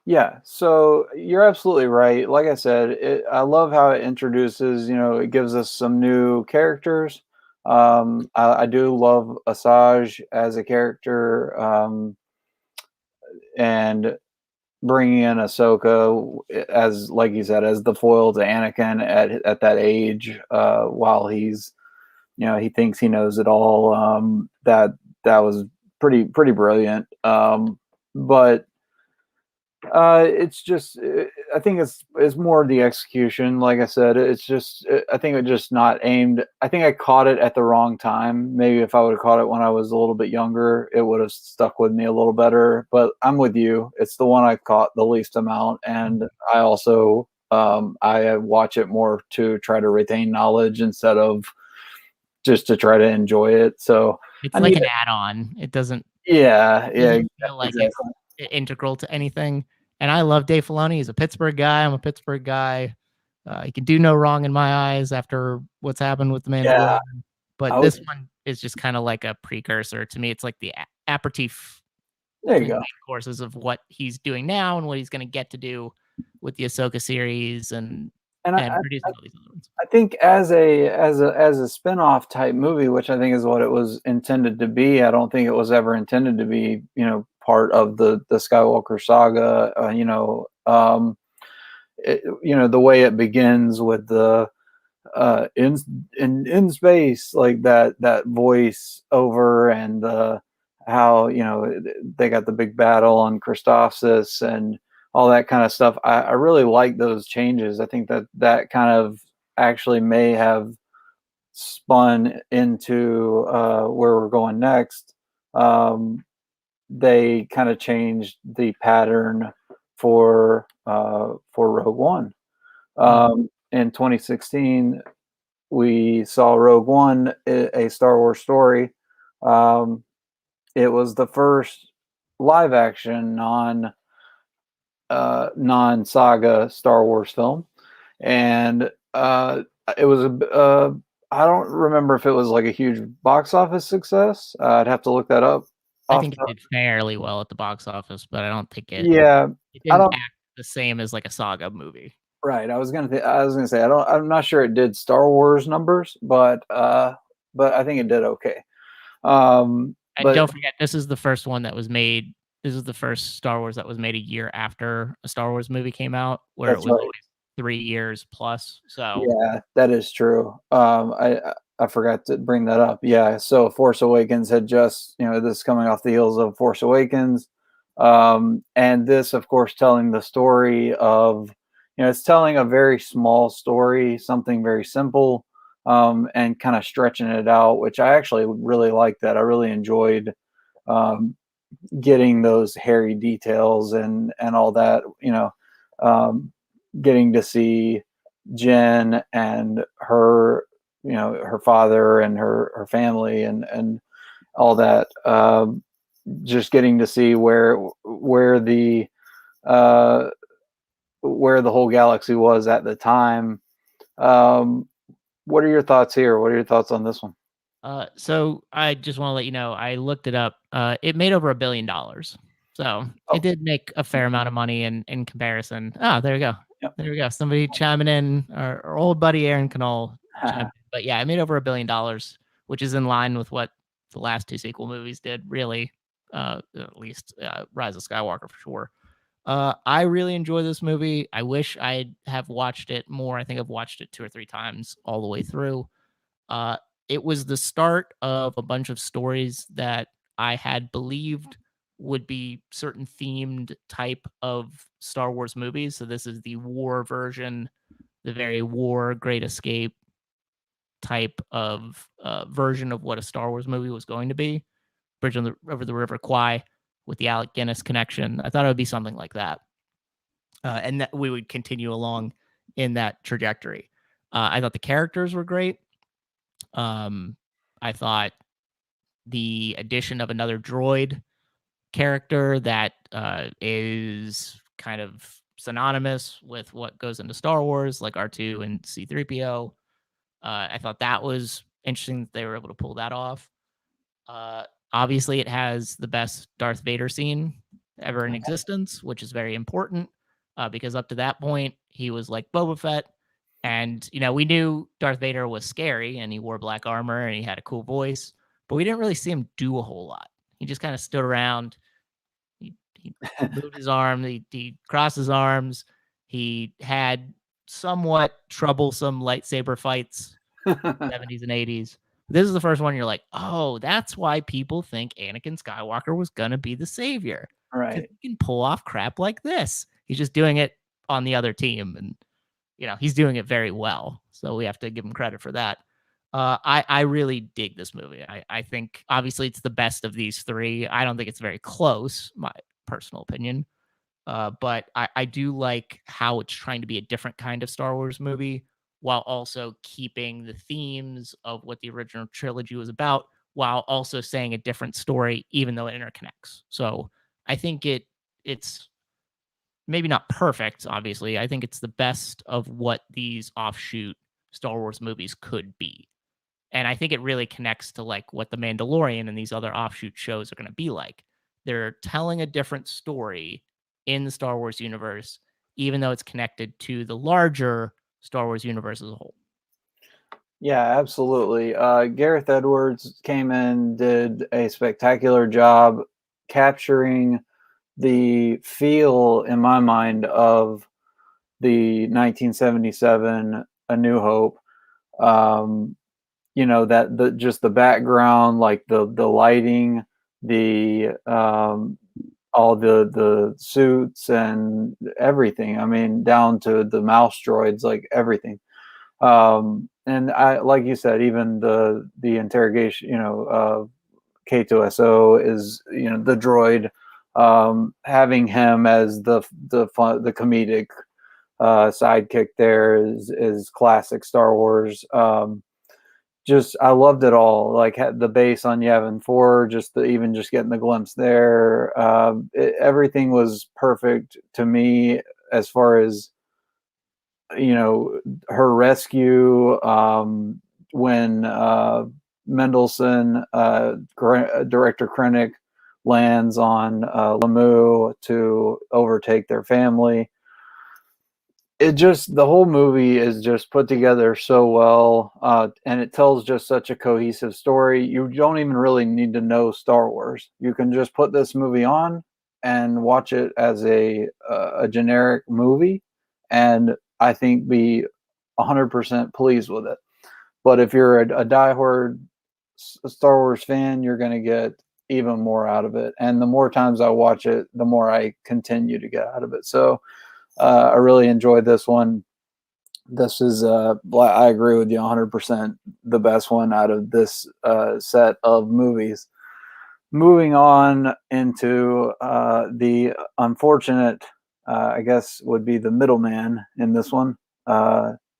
Yeah, so you're absolutely right. Like I said, I love how it introduces, it gives us some new characters. I do love Asajj as a character, and bringing in Ahsoka like you said, as the foil to Anakin at that age, while he's he thinks he knows it all. That was pretty brilliant. But it's just, I think it's more the execution. Like I said, it's just, I think it just not aimed. I think I caught it at the wrong time. Maybe if I would have caught it when I was a little bit younger, it would have stuck with me a little better. But I'm with you. It's the one I caught the least amount, and I also I watch it more to try to retain knowledge instead of just to try to enjoy it. So It's like an add-on. It doesn't. Yeah, Doesn't feel like it's integral to anything. And I love Dave Filoni. He's a Pittsburgh guy. I'm a Pittsburgh guy. He can do no wrong in my eyes after what's happened with the Mandalorian. But this one is just kind of like a precursor to me. It's like the aperitif. There you go. Courses of what he's doing now and what he's going to get to do with the Ahsoka series and producing all these other ones. I think as a spin-off type movie, which I think is what it was intended to be. I don't think it was ever intended to be, part of the Skywalker saga. The way it begins with the in space, like that voice over, and how they got the big battle on Christophsis and all that kind of stuff. I really like those changes. I think that kind of actually may have spun into where we're going next. They kind of changed the pattern for Rogue One. In 2016, we saw Rogue One, a Star Wars story. It was the first live action non-saga Star Wars film, and it was I don't remember if it was like a huge box office success. I'd have to look that up. I think it did fairly well at the box office, but I don't think it. Yeah, it didn't act the same as like a saga movie. Right. I was gonna say I'm not sure it did Star Wars numbers, but I think it did okay. And don't forget, this is the first one that was made. This is the first Star Wars that was made a year after a Star Wars movie came out, where it was always 3 years plus. So yeah, that is true. I forgot to bring that up. Yeah. So Force Awakens had just, this is coming off the heels of Force Awakens. And this, of course, telling the story of, it's telling a very small story, something very simple, and kind of stretching it out, which I actually really liked that. I really enjoyed getting those hairy details and all that, getting to see Jen and her, her father and her family and all that. Just getting to see where the whole galaxy was at the time. What are your thoughts here? What are your thoughts on this one? So I just want to let you know, I looked it up. It made over $1 billion. So it did make a fair amount of money in comparison. Oh, there we go. Yep. There we go. Somebody chiming in. Our old buddy Aaron Knoll. But yeah, it made over $1 billion, which is in line with what the last 2 sequel movies did, really. At least Rise of Skywalker for sure. I really enjoy this movie. I wish I'd have watched it more. I think I've watched it 2 or 3 times all the way through. It was the start of a bunch of stories that I had believed would be certain themed type of Star Wars movies. So this is the war version, the very war, Great Escape type of version of what a Star Wars movie was going to be. Bridge over the River Kwai with the Alec Guinness connection. I thought it would be something like that. And that we would continue along in that trajectory. I thought the characters were great. I thought the addition of another droid character that is kind of synonymous with what goes into Star Wars, like R2 and C-3PO. I thought that was interesting that they were able to pull that off. Obviously, it has the best Darth Vader scene ever in existence, which is very important because up to that point, he was like Boba Fett. And, we knew Darth Vader was scary and he wore black armor and he had a cool voice, but we didn't really see him do a whole lot. He just kind of stood around. He moved his arm. He crossed his arms. He had somewhat troublesome lightsaber fights in the 70s and 80s. This is the first one you're like, oh, that's why people think Anakin Skywalker was gonna be the savior. Because Right. he can pull off crap like this. He's just doing it on the other team, and he's doing it very well. So we have to give him credit for that. I really dig this movie. I think obviously it's the best of these three. I don't think it's very close, my personal opinion. But I do like how it's trying to be a different kind of Star Wars movie while also keeping the themes of what the original trilogy was about, while also saying a different story, even though it interconnects. So I think it's maybe not perfect, obviously. I think it's the best of what these offshoot Star Wars movies could be. And I think it really connects to like what The Mandalorian and these other offshoot shows are going to be like. They're telling a different story in the Star Wars universe, even though it's connected to the larger Star Wars universe as a whole. Yeah, absolutely. Gareth Edwards came in, did a spectacular job capturing the feel, in my mind, of the 1977 A New Hope. That just the background, like the lighting, the all the suits and everything. I mean, down to the mouse droids, like everything. And I, like you said, even the interrogation, K2SO is, the droid, having him as the comedic sidekick there is classic Star Wars. Just I loved it all. Like the base on Yavin 4, even just getting the glimpse there. Everything was perfect to me as far as her rescue, when Mendelsohn, director Krennic, lands on Lamu to overtake their family. The whole movie is just put together so well, and it tells just such a cohesive story. You don't even really need to know Star Wars. You can just put this movie on and watch it as a generic movie, and I think be 100% pleased with it. But if you're a diehard Star Wars fan, you're going to get even more out of it. And the more times I watch it, the more I continue to get out of it. So I really enjoyed this one. This is, I agree with you 100%, the best one out of this set of movies. Moving on into the unfortunate, I guess, would be the middleman in this one.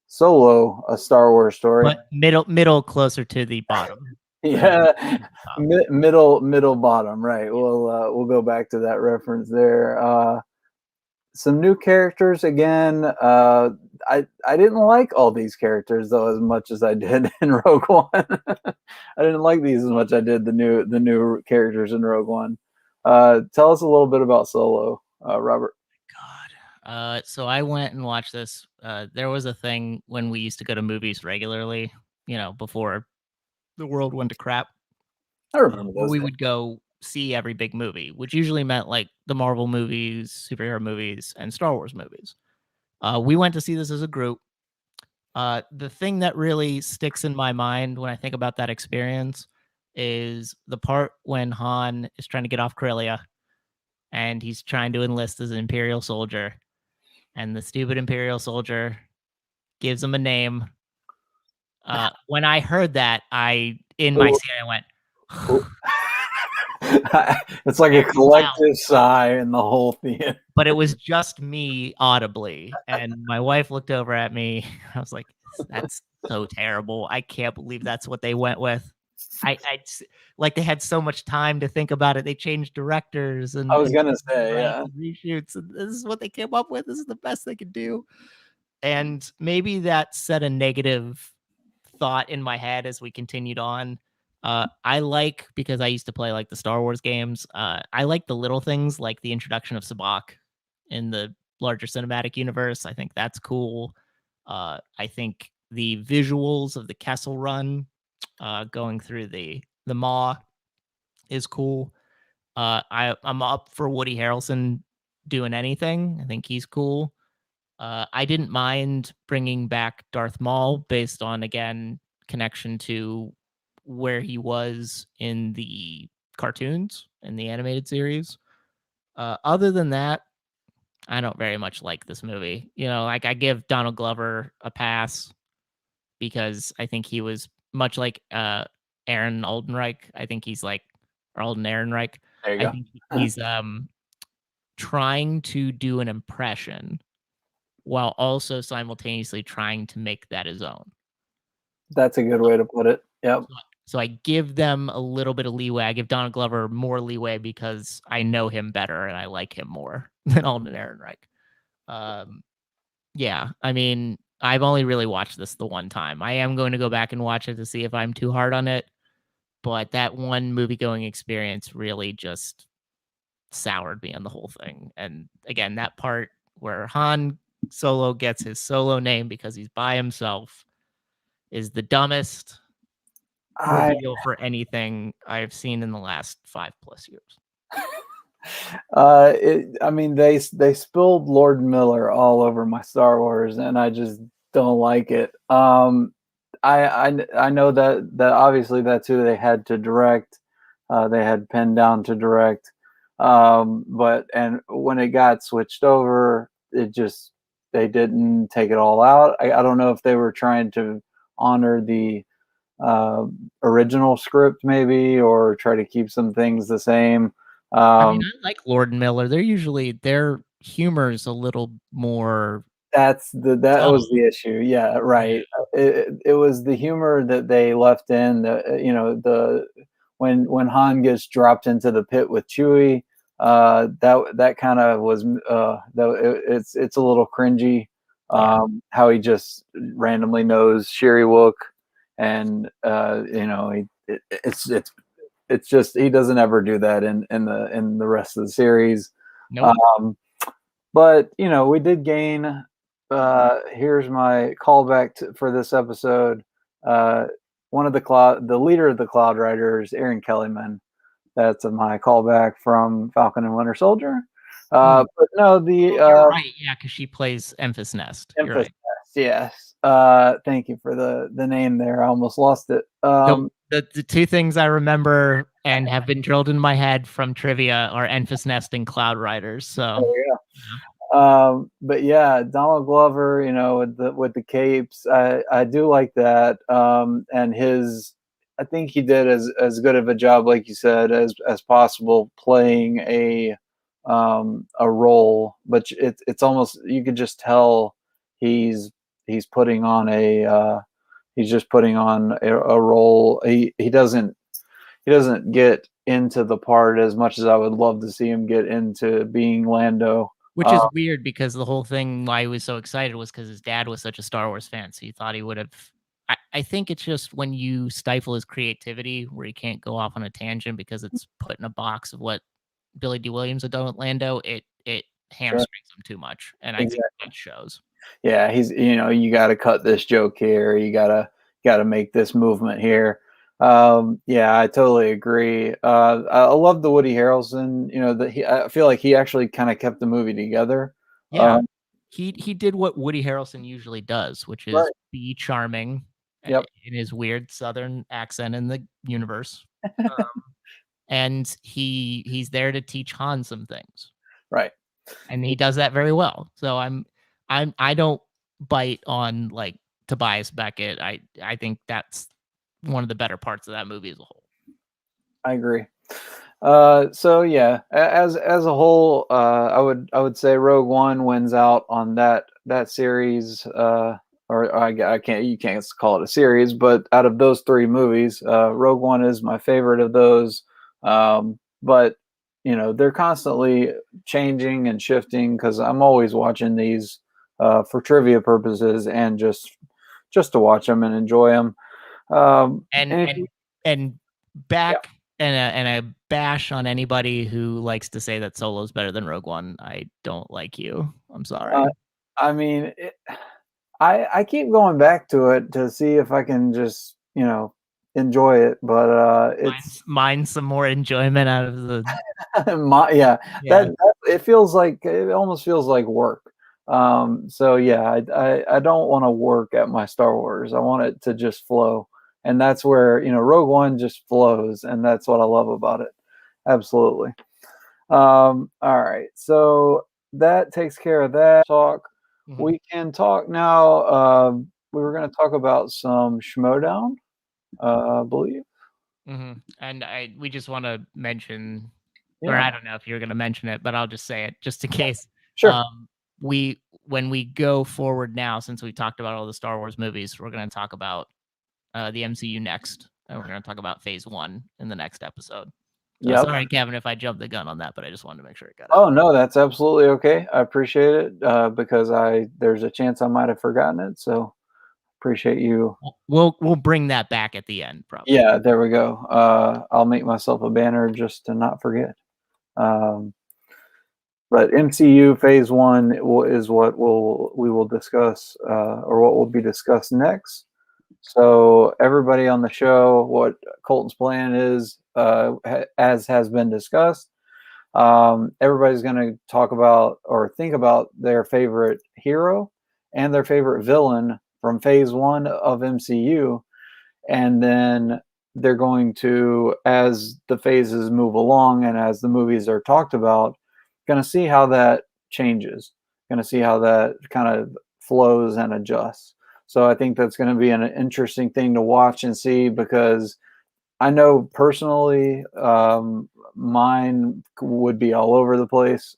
Solo, A Star Wars Story. But middle closer to the bottom. Yeah, middle bottom, right. We'll go back to that reference there. Some new characters again. I didn't like all these characters though as much as I did in Rogue One. I didn't like these as much as I did the new characters in Rogue One. Tell us a little bit about Solo, Robert. God. So I went and watched this. There was a thing when we used to go to movies regularly, before the world went to crap. I remember where those. we would go see every big movie, which usually meant like the Marvel movies, superhero movies, and Star Wars movies. We went to see this as a group. The thing that really sticks in my mind when I think about that experience is the part when Han is trying to get off Corellia and he's trying to enlist as an Imperial soldier. And the stupid Imperial soldier gives him a name. When I heard that, in my seat, I went, it's like a collective sigh in the whole theater. But it was just me audibly. And my wife looked over at me. I was like, that's so terrible. I can't believe that's what they went with. I like they had so much time to think about it. They changed directors and I was gonna say, yeah, reshoots. And this is what they came up with. This is the best they could do. And maybe that set a negative thought in my head as we continued on. I like, because I used to play like the Star Wars games. I like the little things like the introduction of Sabacc in the larger cinematic universe. I think that's cool. I think the visuals of the Kessel Run, going through the Maw, is cool. I'm up for Woody Harrelson doing anything. I think he's cool. I didn't mind bringing back Darth Maul based on, again, connection to where he was in the cartoons and the animated series. Other than that, I don't very much like this movie. You know, like I give Donald Glover a pass because I think he was much like Aaron Oldenreich. I think he's like or Alden Ehrenreich. There you I go. think he's trying to do an impression while also simultaneously trying to make that his own. That's a good way to put it. Yep. So I give them a little bit of leeway. I give Donald Glover more leeway because I know him better and I like him more than Alden Ehrenreich. Yeah, I mean, I've only really watched this the one time. I am going to go back and watch it to see if I'm too hard on it. But that one movie going experience really just soured me on the whole thing. And again, that part where Han Solo gets his solo name because he's by himself is the dumbest reveal for anything I've seen in the last 5+ years. I mean, they spilled Lord Miller all over my Star Wars, and I just don't like it. I know that obviously that's who they had to direct. They had pinned down to direct. But when it got switched over, they didn't take it all out. I don't know if they were trying to honor the original script maybe, or try to keep some things the same. I mean, I like Lord and Miller. Their humor is a little more. That was the issue. Yeah, right. Yeah. It was the humor that they left in. When Han gets dropped into the pit with Chewie, that kind of was it's a little cringy. How he just randomly knows Sherry Wook, and it's just he doesn't ever do that in the rest of the series. Nope. But we did gain. Here's my callback for this episode. One of the leader of the Cloud Riders, Aaron Kellyman. That's my callback from Falcon and Winter Soldier. But no, you're right, yeah, because she plays Emphas Nest. You're right. Yes. Thank you for the name there. I almost lost it. The two things I remember and have been drilled in my head from trivia are Enfys Nest and Cloud Riders. So but yeah, Donald Glover, with the capes, I do like that. And I think he did as good of a job, like you said, as possible playing a role. But it's almost, you could just tell he's putting on he's just putting on a role. He doesn't get into the part as much as I would love to see him get into being Lando. Which is weird because the whole thing why he was so excited was because his dad was such a Star Wars fan. So he thought he would have. I think it's just when you stifle his creativity where he can't go off on a tangent because it's put in a box of what Billy D. Williams had done with Lando, it hamstrings him too much. And I think that shows. Yeah, he's you got to cut this joke here. You gotta make this movement here. Yeah, I totally agree. I love the Woody Harrelson. I feel like he actually kind of kept the movie together. Yeah, he did what Woody Harrelson usually does, which is be charming in his weird Southern accent in the universe. And he's there to teach Han some things, right? And he does that very well. So I don't bite on like Tobias Beckett. I think that's one of the better parts of that movie as a whole. I agree. So yeah, as a whole, I would say Rogue One wins out on that series. You can't call it a series, but out of those three movies, Rogue One is my favorite of those. But they're constantly changing and shifting because I'm always watching these for trivia purposes and just to watch them and enjoy them. And back and a bash on anybody who likes to say that Solo's better than Rogue One. I don't like you. I'm sorry. I mean, I keep going back to it to see if I can just enjoy it, but it's mine some more enjoyment out of the that it almost feels like work. So yeah, I don't want to work at my Star Wars. I want it to just flow. and that's where Rogue One just flows, and that's what I love about it. Absolutely. All right, so that takes care of that talk. We can talk now. We were going to talk about some Schmodown, I believe. And we just want to mention, or Yeah. I don't know if you're going to mention it, but I'll just say it just in case. Sure. When we go forward now, since we talked about all the Star Wars movies, we're going to talk about the MCU next, and we're going to talk about Phase 1 in the next episode. So sorry, Kevin, if I jumped the gun on that, but I just wanted to make sure it got out. Oh no, that's absolutely okay. I appreciate it because there's a chance I might have forgotten it. So appreciate you. We'll bring that back at the end, probably. Yeah, there we go. I'll make myself a banner just to not forget. But MCU Phase 1 is what we will discuss, or what will be discussed next. So everybody on the show, what Colton's plan is, as has been discussed, everybody's going to talk about or think about their favorite hero and their favorite villain from Phase 1 of MCU, and then they're going to, as the phases move along and as the movies are talked about, going to see how that changes, going to see how that kind of flows and adjusts. So I think that's going to be an interesting thing to watch and see, because I know personally mine would be all over the place.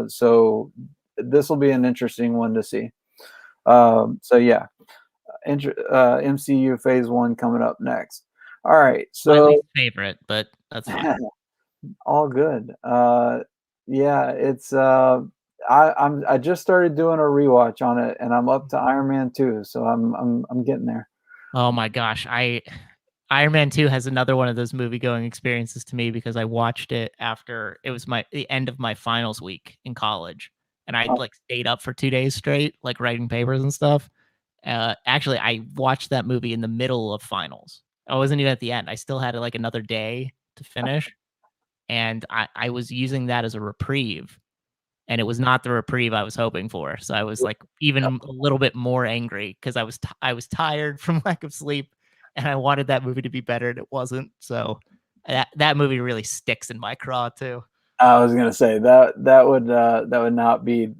So this will be an interesting one to see. So yeah, MCU Phase 1 coming up next. All right. So my least favorite, but that's fine. all good. Yeah, it's I just started doing a rewatch on it, and I'm up to Iron Man 2, so I'm getting there. Oh my gosh, Iron Man 2 has another one of those movie-going experiences to me, because I watched it after it was the end of my finals week in college, and I like stayed up for 2 days straight, like writing papers and stuff. Actually, I watched that movie in the middle of finals. I wasn't even at the end. I still had like another day to finish, and I was using that as a reprieve, and it was not the reprieve I was hoping for. So I was like even a little bit more angry, because I was tired from lack of sleep, and I wanted that movie to be better, and it wasn't. So that movie really sticks in my craw too. I was gonna say that would not be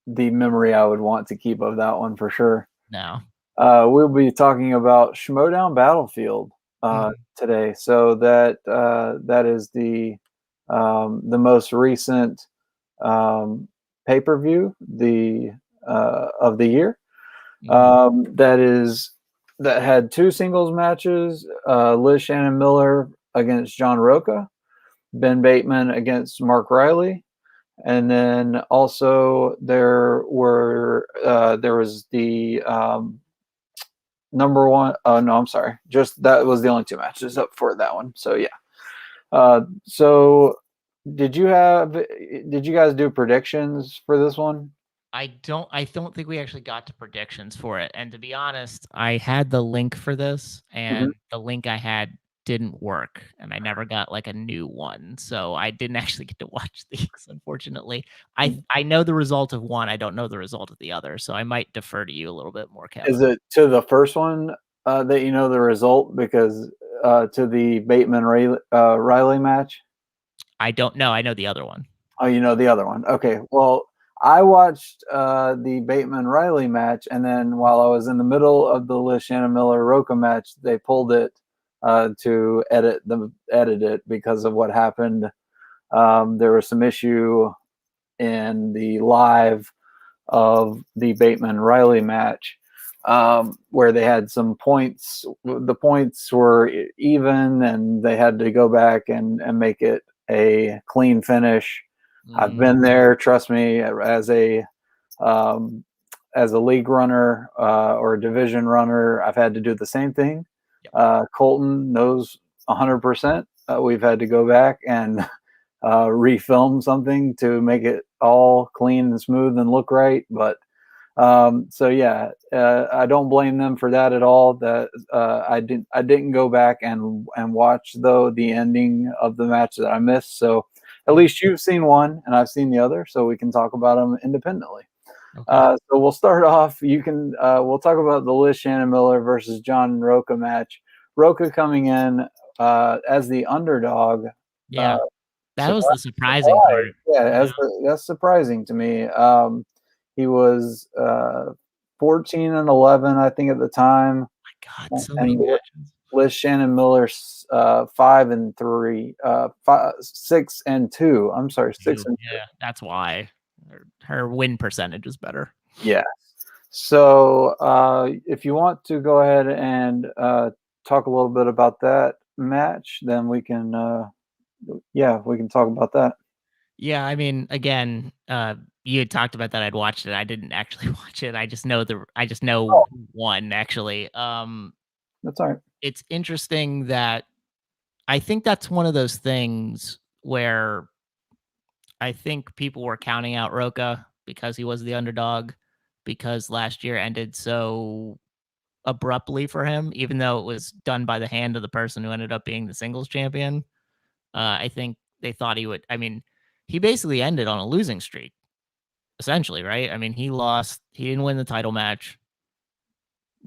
the memory I would want to keep of that one for sure. No. We'll be talking about Schmodown Battlefield today. So that is the most recent pay-per-view of the year. That had 2 singles matches, Liz Shannon Miller against John Roca, Ben Bateman against Mark Riley, and then also there was the number one. No, I'm sorry, just that was the only 2 matches up for that one. So yeah. So did you guys do predictions for this one? I don't think we actually got to predictions for it. And to be honest, I had the link for this, and the link I had didn't work, and I never got like a new one. So I didn't actually get to watch these, unfortunately. I know the result of one. I don't know the result of the other. So I might defer to you a little bit more, Kevin. Is it to the first one that you know the result? Because to the Bateman Riley match? I don't know. I know the other one. Oh, you know the other one. Okay. Well, I watched the Bateman Riley match, and then while I was in the middle of the Liz Shannon Miller Roca match, they pulled it to edit it because of what happened. There was some issue in the live of the Bateman Riley match where they had some points. The points were even, and they had to go back and make it a clean finish. I've been there, trust me, as a league runner or a division runner. I've had to do the same thing. Colton knows 100%. We've had to go back and refilm something to make it all clean and smooth and look right. But so yeah, I don't blame them for that at all. That I didn't go back and watch though the ending of the match that I missed. So at least you've seen one and I've seen the other, so we can talk about them independently. Okay. So we'll start off. We'll talk about the Liz Shannon Miller versus John Roca match Roka coming in as the underdog. Yeah, that was the surprising part. Yeah, that's surprising to me. He was 14-11, I think, at the time. My God, so many matches. Liz Shannon Miller's 5-3, 6-2. I'm sorry, 6-2. Yeah, that's why her win percentage is better. Yeah. So if you want to go ahead and talk a little bit about that match, then we can talk about that. Yeah, I mean, again, you had talked about that. I'd watched it. I didn't actually watch it. I just know one actually. That's all right. It's interesting that I think that's one of those things where I think people were counting out Roka because he was the underdog, because last year ended so abruptly for him, even though it was done by the hand of the person who ended up being the singles champion. I think they thought he would. I mean, he basically ended on a losing streak, essentially, right? I mean, he lost. He didn't win the title match.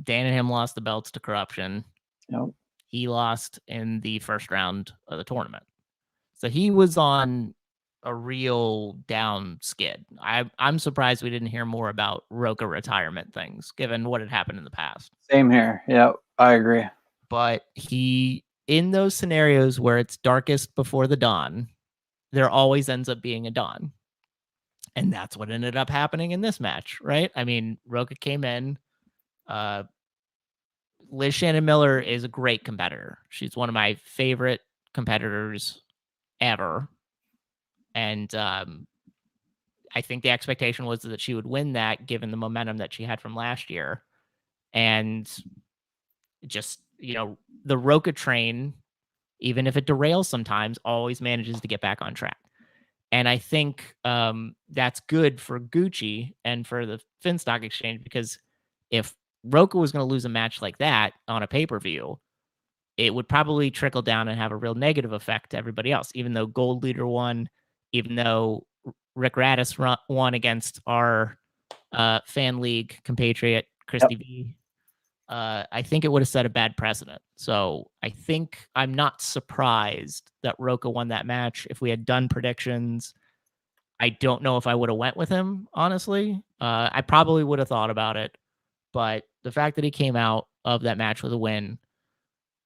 Dan and him lost the belts to Corruption. Yep. He lost in the first round of the tournament. So he was on a real down skid. I'm surprised we didn't hear more about Roka retirement things, given what had happened in the past. Same here. Yeah, I agree. But he, in those scenarios where it's darkest before the dawn, there always ends up being a dawn. And that's what ended up happening in this match, right? I mean, Roka came in. Liz Shannon Miller is a great competitor. She's one of my favorite competitors ever. And I think the expectation was that she would win that, given the momentum that she had from last year. And just, the Roka train, even if it derails sometimes, always manages to get back on track. And I think that's good for Gucci and for the Finstock Exchange, because if Roka was going to lose a match like that on a pay-per-view, it would probably trickle down and have a real negative effect to everybody else, even though Gold Leader won, even though Rick Radis won against our fan league compatriot, Christy V. I think it would have set a bad precedent. So I think I'm not surprised that Roka won that match. If we had done predictions, I don't know if I would have went with him, honestly. I probably would have thought about it. But the fact that he came out of that match with a win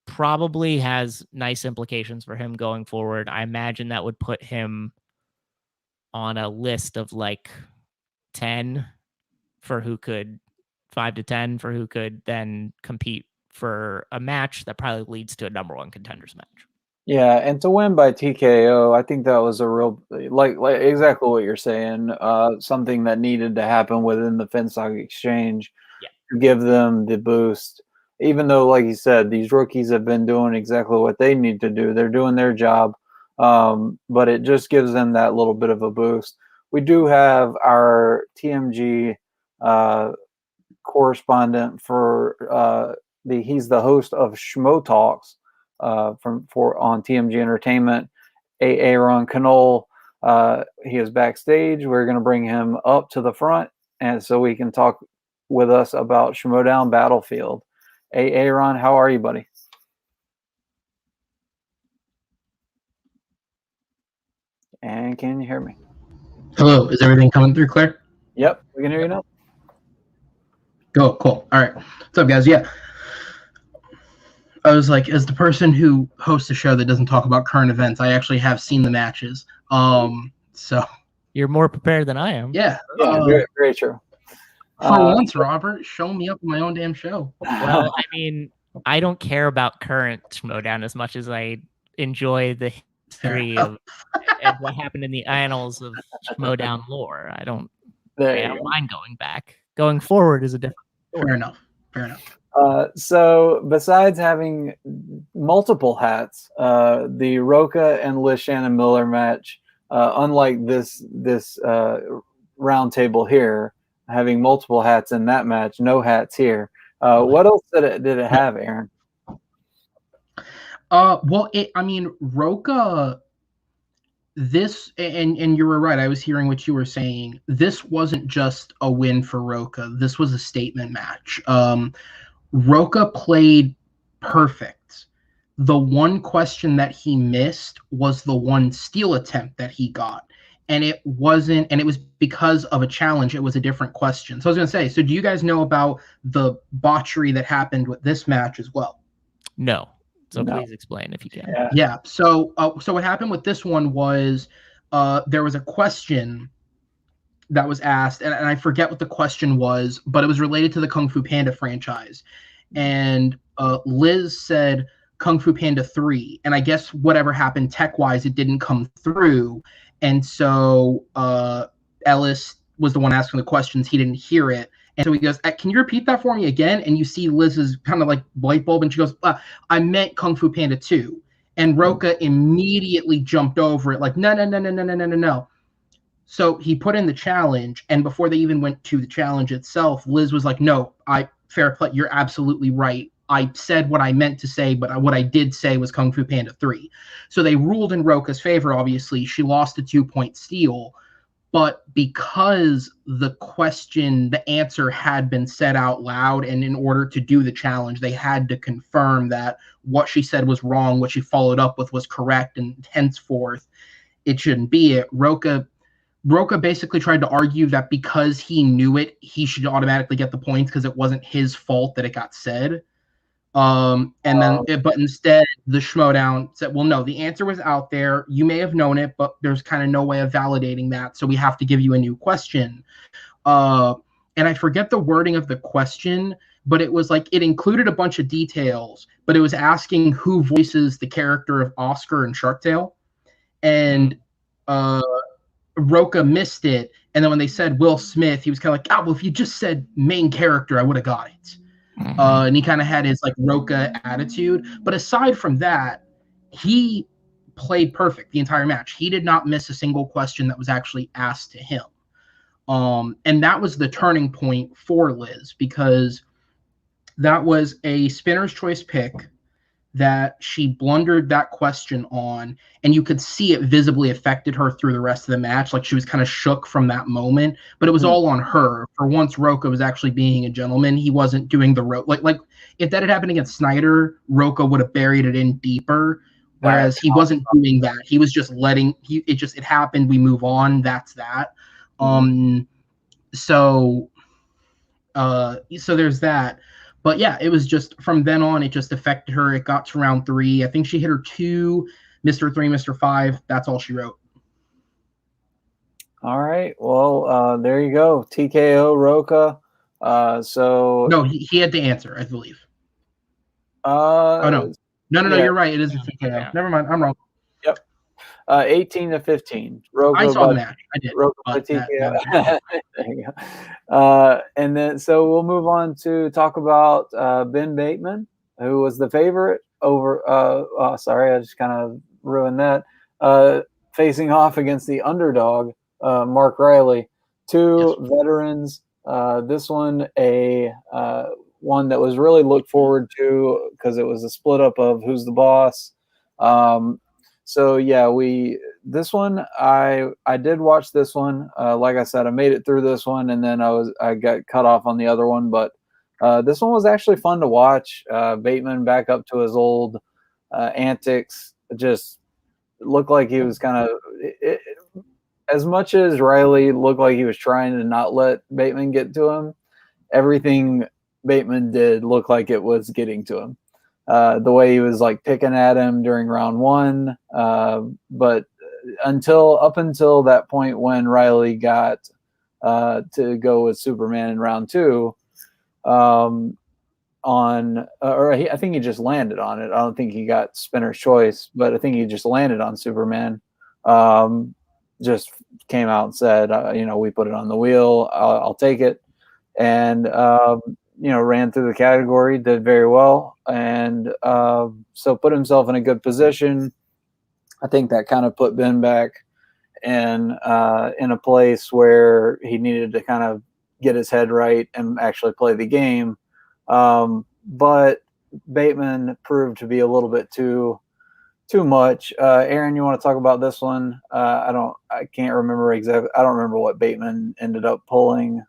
probably has nice implications for him going forward. I imagine that would put him on a list of like 10 for who could, 5 to 10 for who could then compete for a match that probably leads to a number one contenders match. Yeah, and to win by TKO, I think that was a real, like exactly what you're saying, something that needed to happen within the Finstock Exchange to give them the boost. Even though, like you said, these rookies have been doing exactly what they need to do. They're doing their job, but it just gives them that little bit of a boost. We do have our TMG correspondent for he's the host of Schmo Talks on TMG Entertainment, Aaron Knoll. He is backstage. We're going to bring him up to the front, and so we can talk with us about Schmodown Battlefield. Hey, Aaron, how are you, buddy? And can you hear me? Hello, is everything coming through clear? Yep, we can hear you now. Cool. All right. What's up, guys? Yeah. I was like, as the person who hosts a show that doesn't talk about current events, I actually have seen the matches. So you're more prepared than I am. Yeah. Very, very true. For once, Robert, show me up on my own damn show. Well, I mean, I don't care about current Schmodown as much as I enjoy the history of and what happened in the annals of Schmodown lore. I don't mind going back. Going forward is a different story. Fair enough. So besides having multiple hats, the Roka and Liz Shannon Miller match, unlike this round table here, having multiple hats in that match, no hats here. What else did it have, Aaron? Roka, this, and you were right, I was hearing what you were saying. This wasn't just a win for Roka. This was a statement match. Roka played perfect the one question that he missed was the one steal attempt that he got. And it was because of a challenge. It was a different question. So I was going to say, so do you guys know about the botchery that happened with this match as well? No. So No. please explain if you can. Yeah. So what happened with this one was there was a question that was asked, and I forget what the question was, but it was related to the Kung Fu Panda franchise. And Liz said Kung Fu Panda 3, and I guess whatever happened tech-wise, it didn't come through. And so Ellis was the one asking the questions. He didn't hear it. And so he goes, can you repeat that for me again? And you see Liz's kind of like light bulb, and she goes, I meant Kung Fu Panda 2. And Roka immediately jumped over it, like, no. So he put in the challenge, and before they even went to the challenge itself, Liz was like, no, fair play, you're absolutely right. I said what I meant to say, but what I did say was Kung Fu Panda 3. So they ruled in Roka's favor, obviously. She lost a 2-point steal. But because the answer had been said out loud, and in order to do the challenge, they had to confirm that what she said was wrong, what she followed up with was correct, and henceforth, it shouldn't be it. Roka basically tried to argue that because he knew it, he should automatically get the points because it wasn't his fault that it got said. But instead, the Schmodown said, well, no, the answer was out there. You may have known it, but there's kind of no way of validating that. So we have to give you a new question. And I forget the wording of the question, but it was like, it included a bunch of details, but it was asking who voices the character of Oscar in Shark Tale. And Roka missed it. And then when they said Will Smith, he was kind of like, well, if you just said main character, I would have got it. And he kind of had his like Roka attitude. But aside from that, he played perfect the entire match. He did not miss a single question that was actually asked to him. And that was the turning point for Liz, because that was a spinner's choice pick that she blundered that question on, and you could see it visibly affected her through the rest of the match. Like, she was kind of shook from that moment, but it was all on her. For once, Roka was actually being a gentleman. He wasn't doing the like if that had happened against Snyder, Roka would have buried it in deeper, whereas he wasn't doing that. He was just letting it happened. We move on. That's that. So there's that. But yeah, it was just from then on, it just affected her. It got to round 3. I think she hit her 2, Mr. 3, Mr. 5. That's all she wrote. All right. Well, there you go. TKO Roka. No, he had the answer, I believe. No, yeah. you're right. It is a TKO. Yeah. Never mind. I'm wrong. Yep. 18-15. Roka, I saw the match. I did. Roka by TKO. There you go. And then, so we'll move on to talk about Ben Bateman, who was the favorite over. Sorry, I just kind of ruined that. Facing off against the underdog, Mark Riley. Two veterans. This one, one that was really looked forward to because it was a split up of who's the boss. So yeah, this one I did watch this one. Like I said, I made it through this one, and then I got cut off on the other one. But this one was actually fun to watch. Bateman back up to his old antics. Just looked like he was kind of as much as Riley looked like he was trying to not let Bateman get to him. Everything Bateman did looked like it was getting to him. The way he was like picking at him during round 1, but up until that point when Riley got to go with Superman in round 2, I think he just landed on it. I don't think he got spinner's choice, but I think he just landed on Superman. Just came out and said, we put it on the wheel. I'll take it, and ran through the category, did very well, and so put himself in a good position. I think that kind of put Ben back in a place where he needed to kind of get his head right and actually play the game. But Bateman proved to be a little bit too much. Aaron, you want to talk about this one? I can't remember exactly. I don't remember what Bateman ended up pulling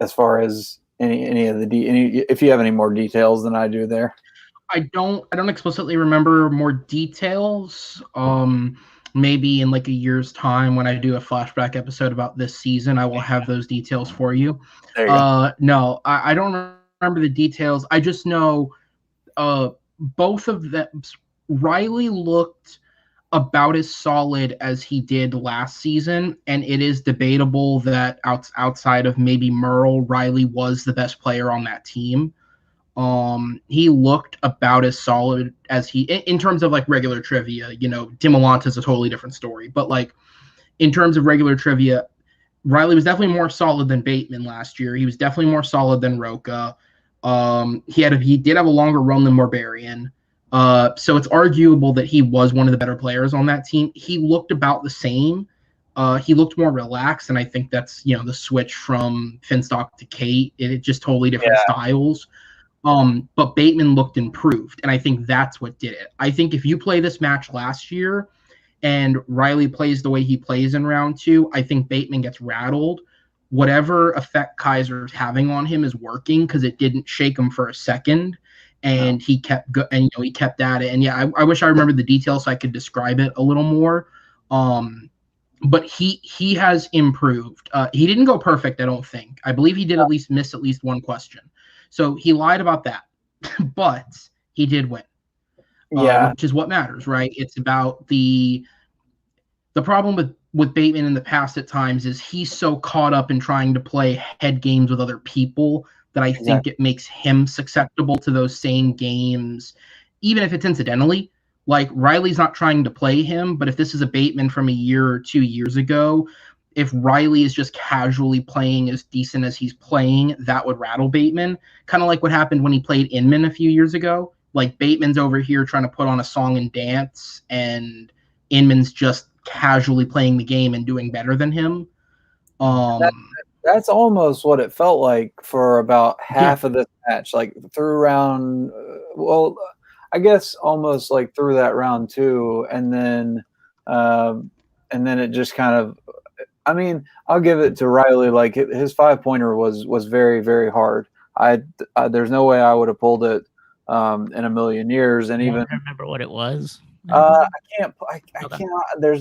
as far as any if you have any more details than I do there. I don't explicitly remember more details. Maybe in like a year's time when I do a flashback episode about this season, I will have those details for you. There you go. No, I don't remember the details. I just know both of them. Riley looked about as solid as he did last season, and it is debatable that outside of maybe Merle, Riley was the best player on that team. He looked about as solid as he in terms of like regular trivia. You know, Dimolanta is a totally different story, but like in terms of regular trivia, Riley was definitely more solid than Bateman last year. He was definitely more solid than Roca. He did have a longer run than Morbarian. So it's arguable that he was one of the better players on that team. He looked about the same. He looked more relaxed, and I think that's, you know, the switch from Finstock to Kate. It's just totally different styles. But Bateman looked improved, and I think that's what did it. I think if you play this match last year and Riley plays the way he plays in round 2, I think Bateman gets rattled. Whatever effect Kaiser's having on him is working because it didn't shake him for a second, and he kept he kept at it. And yeah, I wish I remembered the details so I could describe it a little more. But he has improved. He didn't go perfect, I don't think. I believe he did at least miss at least one question. So he lied about that, but he did win. Which is what matters, right? It's about the problem with Bateman in the past at times is he's so caught up in trying to play head games with other people that I think it makes him susceptible to those same games, even if it's incidentally. Like, Riley's not trying to play him, but if this is a Bateman from a year or 2 years ago, if Riley is just casually playing as decent as he's playing, that would rattle Bateman. Kind of like what happened when he played Inman a few years ago. Like, Bateman's over here trying to put on a song and dance, and Inman's just casually playing the game and doing better than him. That's almost what it felt like for about half of this match, like through round. I guess almost like through that round 2, and then it just kind of. I mean, I'll give it to Riley. Like, his 5-pointer was very, very hard. There's no way I would have pulled it in a million years. And even remember what it was. I can't.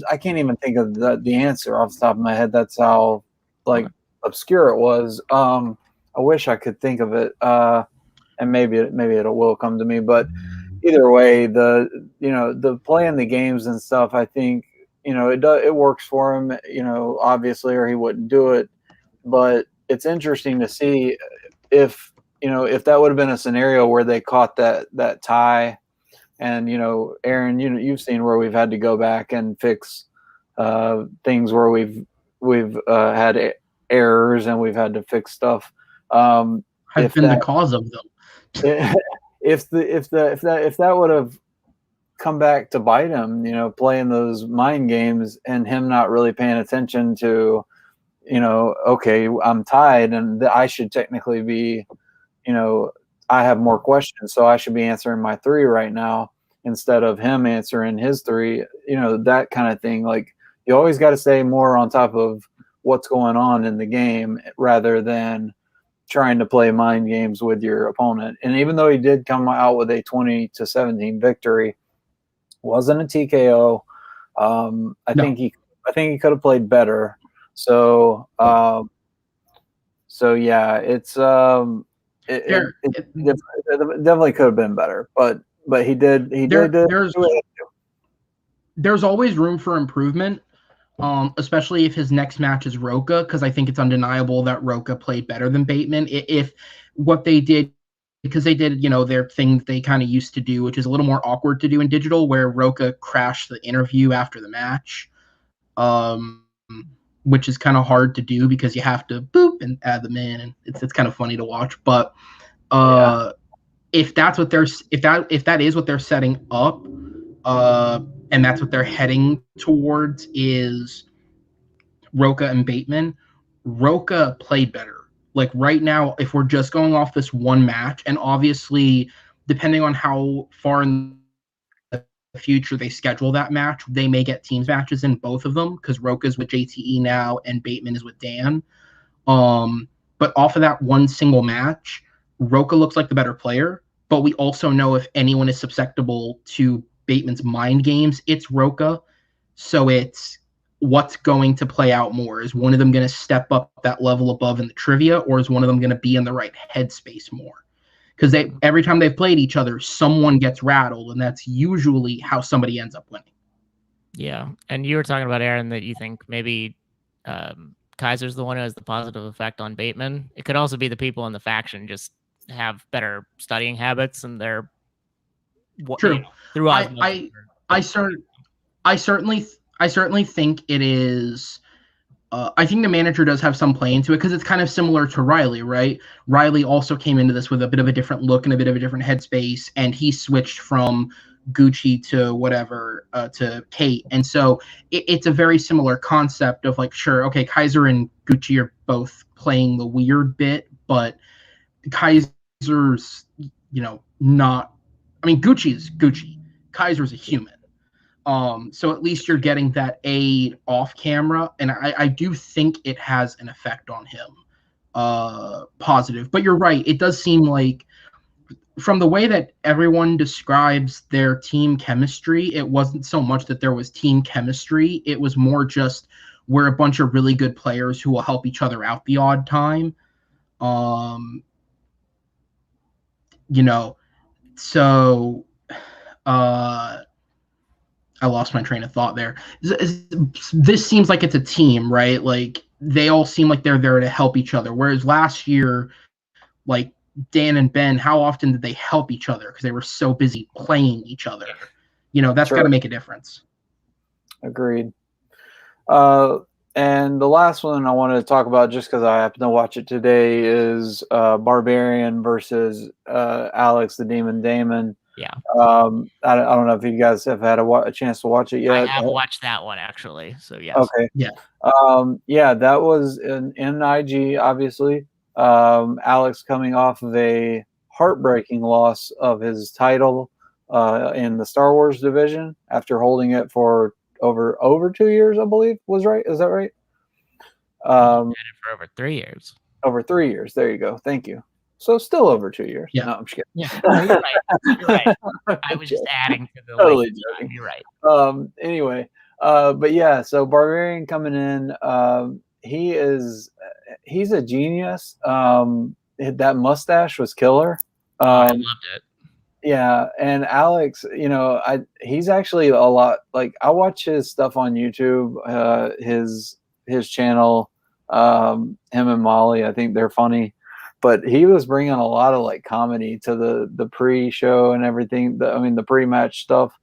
I can't even think of the answer off the top of my head. That's how obscure it was. I wish I could think of it. And maybe it will come to me. But either way, the playing the games and stuff, I think, it works for him, obviously, or he wouldn't do it. But it's interesting to see if that would have been a scenario where they caught that tie. And, Aaron, you've seen where we've had to go back and fix things where we've had errors and we've had to fix stuff. I've been the cause of them. If that would have come back to bite him, playing those mind games and him not really paying attention to, okay, I'm tied and I should technically be, I have more questions, so I should be answering my 3 right now instead of him answering his 3, that kind of thing. Like, you always got to stay more on top of what's going on in the game rather than trying to play mind games with your opponent. And even though he did come out with a 20-17 victory, wasn't a TKO. I think he could have played better. So yeah, it's it definitely could have been better, but he did. There's always room for improvement, especially if his next match is Roca, because I think it's undeniable that Roca played better than Bateman. If what they did, because they did, their thing they kind of used to do, which is a little more awkward to do in digital, where Roca crashed the interview after the match, which is kind of hard to do because you have to boop and add them in, and it's kind of funny to watch. But if that's what if that is what they're setting up, and that's what they're heading towards is Roca and Bateman, Roca played better. Like, right now, if we're just going off this one match, and obviously, depending on how far in the future they schedule that match, they may get teams matches in both of them, because Roca's with JTE now and Bateman is with Dan. But off of that one single match, Roca looks like the better player. but we also know if anyone is susceptible to Bateman's mind games, it's Roca. So it's what's going to play out more. Is one of them going to step up that level above in the trivia, or is one of them going to be in the right headspace more? Because every time they've played each other, someone gets rattled, and that's usually how somebody ends up winning. Yeah, and you were talking about, Aaron, that you think maybe Kaiser's the one who has the positive effect on Bateman. It could also be the people in the faction just have better studying habits, and they're true. Through I certainly think it is. I think the manager does have some play into it because it's kind of similar to Riley, right? Riley also came into this with a bit of a different look and a bit of a different headspace, and he switched from Gucci to whatever to Kate, and so it's a very similar concept of like, sure, okay, Kaiser and Gucci are both playing the weird bit, but Kaiser's, not. I mean, Gucci's Gucci. Kaiser's a human. So at least you're getting that aid off camera, and I do think it has an effect on him, positive. But you're right, it does seem like from the way that everyone describes their team chemistry, it wasn't so much that there was team chemistry, it was more just we're a bunch of really good players who will help each other out the odd time. So I lost my train of thought there. This seems like it's a team, right? Like they all seem like they're there to help each other. Whereas last year, like Dan and Ben, how often did they help each other because they were so busy playing each other? That's got to make a difference. Agreed. And the last one I wanted to talk about, just because I happen to watch it today, is Barbarian versus Alex the Demon Damon. Yeah. I don't know if you guys have had a chance to watch it yet. I have watched that one, actually. So, yes. Okay. Yeah. That was in IG, obviously. Alex coming off of a heartbreaking loss of his title in the Star Wars division after holding it for over 2 years, I believe was right. Is that right? For over 3 years. Over 3 years. There you go. Thank you. So still over 2 years. Yeah. No, I'm just kidding. Yeah, no, you're right. I was just adding to the totally list. joking. You're right. Anyway, but yeah, so Barbarian coming in, he's a genius. That mustache was killer. I loved it. Yeah, and Alex, he's actually a lot like I watch his stuff on YouTube, his channel, him and Molly, I think they're funny, but he was bringing a lot of like comedy to the pre-show and everything. The pre-match stuff,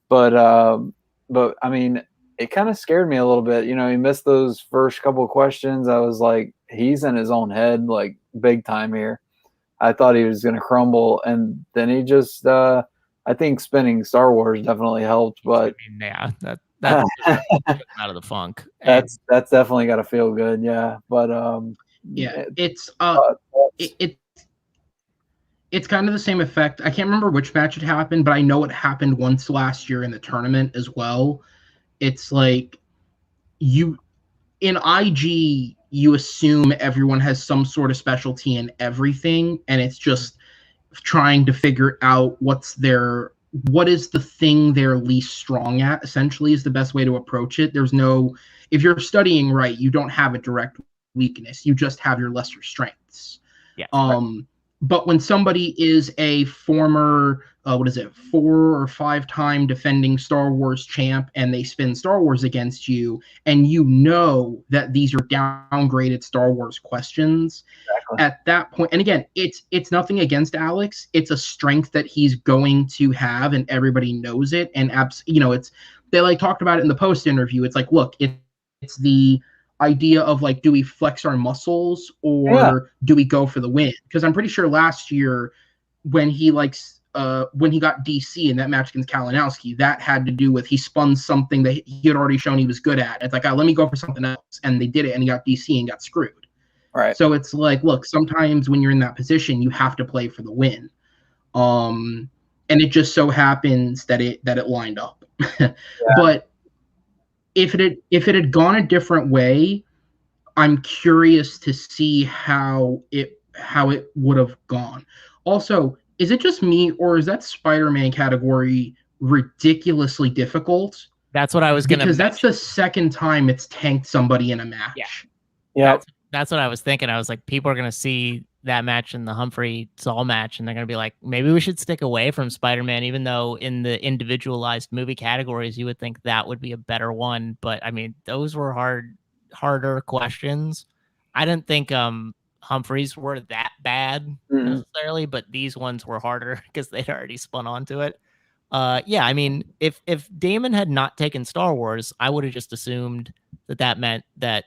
but I mean, it kind of scared me a little bit. He missed those first couple of questions. I was like, he's in his own head, like big time here. I thought he was going to crumble, and then he just, I think spinning Star Wars definitely helped. But yeah, that's out of the funk. That's definitely got to feel good, yeah. But yeah, it's kind of the same effect. I can't remember which match it happened, but I know it happened once last year in the tournament as well. It's like in IG, you assume everyone has some sort of specialty in everything, and it's just trying to figure out what is the thing they're least strong at, essentially, is the best way to approach it. If you're studying right, you don't have a direct weakness. You just have your lesser strengths. Yeah. But when somebody is a former, 4 or 5 time defending Star Wars champ, and they spin Star Wars against you, and you know that these are downgraded Star Wars questions, at that point, and again, it's nothing against Alex. It's a strength that he's going to have, and everybody knows it. And they like talked about it in the post interview. It's like, look, it's the idea of like, do we flex our muscles or do we go for the win? Because I'm pretty sure last year when he got DC in that match against Kalinowski, that had to do with he spun something that he had already shown he was good at. It's like, let me go for something else, and they did it, and he got DC and got screwed. Right. So it's like, look, sometimes when you're in that position, you have to play for the win. And it just so happens that it lined up. Yeah. But if it had gone a different way, I'm curious to see how it would have gone. Also, is it just me, or is that Spider-Man category ridiculously difficult? That's what I was going to Because that's the second time it's tanked somebody in a match. Yeah. That's what I was thinking. I was like, people are going to see that match in the Humphrey Saul match, and they're going to be like, maybe we should stick away from Spider-Man, even though in the individualized movie categories, you would think that would be a better one. But I mean, those were harder questions. I didn't think Humphreys were that bad necessarily, but these ones were harder because they'd already spun onto it. Yeah, I mean, if Damon had not taken Star Wars, I would have just assumed that meant that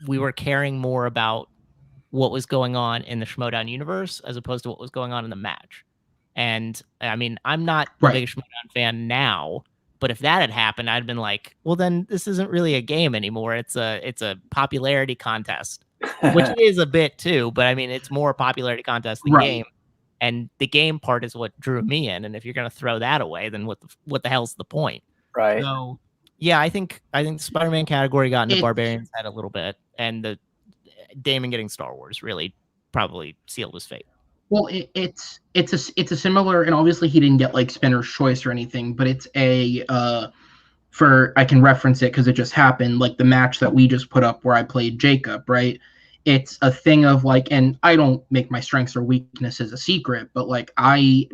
we were caring more about what was going on in the Schmoedown universe as opposed to what was going on in the match. And I mean, I'm not the biggest Schmoedown fan now, but if that had happened, I'd been like, well, then this isn't really a game anymore. It's a popularity contest, which it is a bit too. But I mean, it's more popularity contest than game. And the game part is what drew me in. And if you're going to throw that away, then what the hell's the point? Right. So, yeah, I think the Spider-Man category got into Barbarian's head a little bit, and the Damon getting Star Wars really probably sealed his fate. Well, it's a similar, and obviously he didn't get like Spinner's Choice or anything, but it's I can reference it because it just happened, like the match that we just put up where I played Jacob, right? It's a thing of like, and I don't make my strengths or weaknesses a secret, but like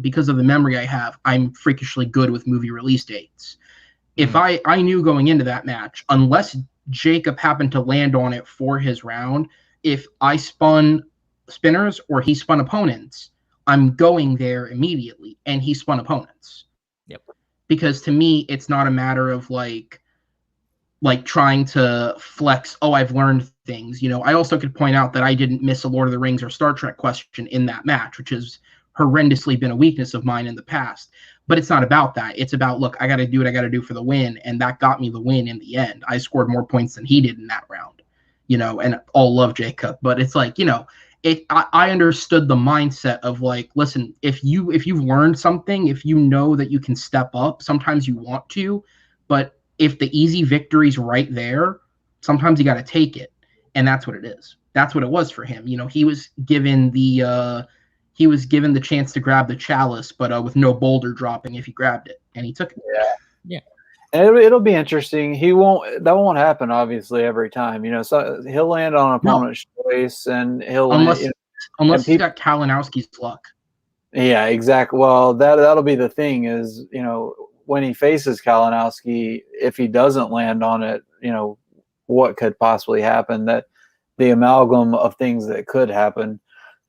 because of the memory I have, I'm freakishly good with movie release dates. If I knew going into that match, unless Jacob happened to land on it for his round, if I spun spinners or he spun opponents, I'm going there immediately, and he spun opponents. Yep. Because to me, it's not a matter of like trying to flex, oh, I've learned things. You know, I also could point out that I didn't miss a Lord of the Rings or Star Trek question in that match, which has horrendously been a weakness of mine in the past. But it's not about that. It's about, look, I got to do what I got to do for the win, and that got me the win in the end. I scored more points than he did in that round, you know, and all love Jacob. But it's like, you know, I understood the mindset of like, listen, if you've learned something, if you know that you can step up, sometimes you want to, but if the easy victory's right there, sometimes you got to take it. And that's what it is. That's what it was for him. You know, he was given the chance to grab the chalice, but with no boulder dropping if he grabbed it, and he took it. Yeah. And it'll be interesting. That won't happen obviously every time. You know, so he'll land on opponent's choice, and unless he's got Kalinowski's luck. Yeah, exactly. Well, that'll be the thing is, you know, when he faces Kalinowski, if he doesn't land on it, you know, what could possibly happen? That the amalgam of things that could happen.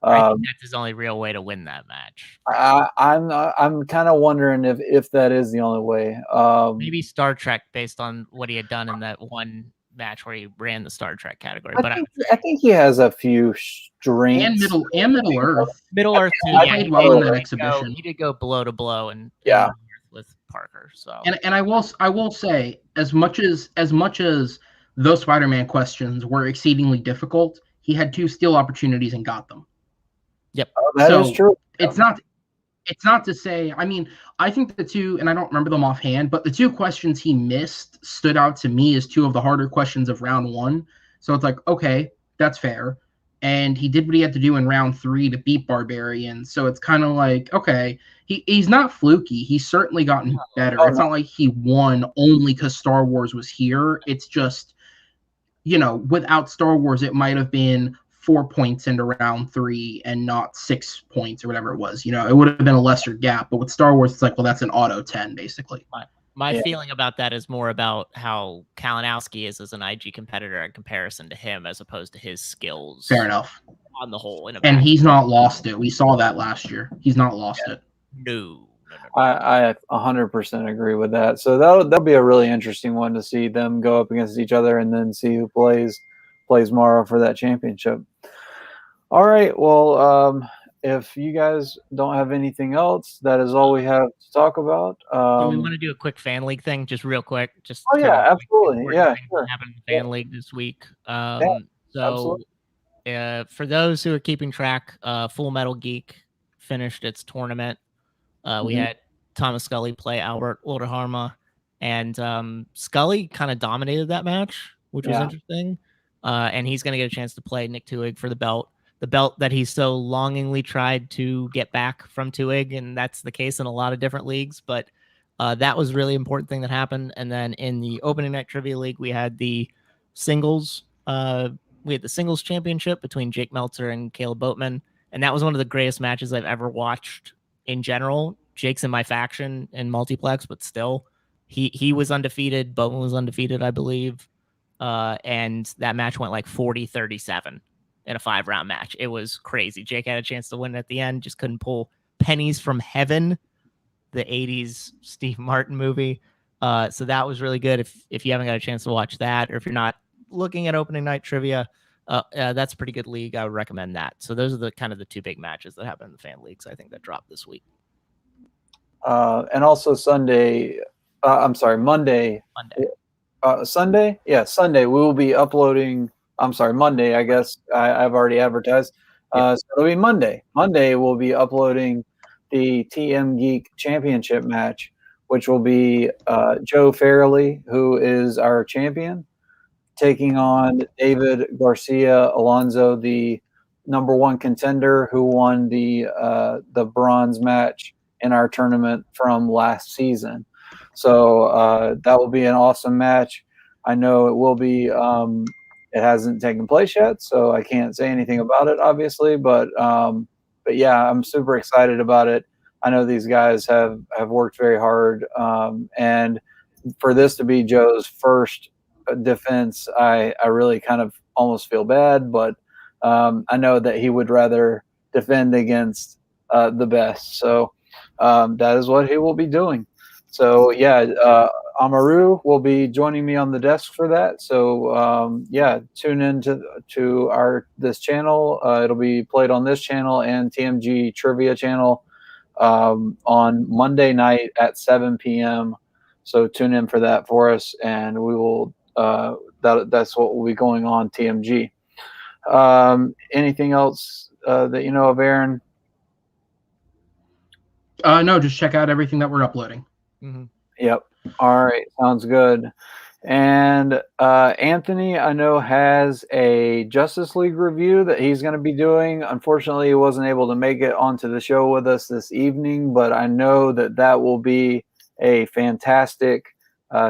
I think that's his only real way to win that match. I'm kind of wondering if that is the only way. Maybe Star Trek, based on what he had done in that one match where he ran the Star Trek category. I think he has a few strengths. And Middle Earth. Middle Earth too. I played well in that exhibition. He did go blow to blow and with Parker. So and I will say, as much as those Spider-Man questions were exceedingly difficult, he had 2 steal opportunities and got them. Yep. That is true. It's not to say, I mean, I think the 2, and I don't remember them offhand, but the 2 questions he missed stood out to me as 2 of the harder questions of round 1. So it's like, okay, that's fair. And he did what he had to do in round 3 to beat Barbarian. So it's kind of like, okay, he's not fluky. He's certainly gotten better. It's not like he won only because Star Wars was here. It's just, you know, without Star Wars, it might have been 4 points into round 3 and not 6 points or whatever it was. You know, it would have been a lesser gap. But with Star Wars, it's like, well, that's an auto 10, basically. My feeling about that is more about how Kalinowski is as an IG competitor in comparison to him, as opposed to his skills. Fair enough. On the whole, and he's not lost it. We saw that last year. He's not lost it. No. I 100% agree with that. So that'll be a really interesting one to see them go up against each other, and then see who plays Mara for that championship. All right. Well, if you guys don't have anything else, that is all we have to talk about. Do we want to do a quick fan league thing, just real quick? Just absolutely. Yeah, sure. Happened in fan league this week. For those who are keeping track, Full Metal Geek finished its tournament. We had Thomas Scully play Albert Olderharma, and Scully kind of dominated that match, which was interesting. And he's going to get a chance to play Nick Tuig for the belt. the belt that he so longingly tried to get back from Tuig, and that's the case in a lot of different leagues. But that was a really important thing that happened. And then in the opening night trivia league, we had the singles. We had the singles championship between Jake Meltzer and Caleb Boatman, and that was one of the greatest matches I've ever watched in general. Jake's in my faction in multiplex, but still, he was undefeated. Boatman was undefeated, I believe. And that match went like 40-37 in a 5-round match. It was crazy. Jake had a chance to win at the end, just couldn't pull pennies from heaven, the 80s Steve Martin movie. So that was really good. If you haven't got a chance to watch that, or if you're not looking at opening night trivia, that's a pretty good league. I would recommend that. So those are the kind of the two big matches that happen in the fan leagues, I think, that dropped this week. And also Monday. Sunday? Yeah, Sunday. We will be uploading. Monday, I guess. I've already advertised. So it'll be Monday. Monday, we'll be uploading the TM Geek Championship match, which will be Joe Fairley, who is our champion, taking on David Garcia Alonso, the #1 contender who won the bronze match in our tournament from last season. So that will be an awesome match. I know it will be. It hasn't taken place yet, so I can't say anything about it, obviously. But yeah, I'm super excited about it. I know these guys have worked very hard, and for this to be Joe's first defense, I really kind of almost feel bad, but I know that he would rather defend against the best. So that is what he will be doing. So yeah, Amaru will be joining me on the desk for that. So yeah, tune in to this channel. It'll be played on this channel and TMG Trivia channel on Monday night at 7 p.m. So tune in for that for us, and we will. That's what will be going on TMG. Anything else that you know of, Aaron? No, just check out everything that we're uploading. Mm-hmm. Yep. All right. Sounds good. And Anthony, I know, has a Justice League review that he's going to be doing. Unfortunately, he wasn't able to make it onto the show with us this evening, but I know that will be a fantastic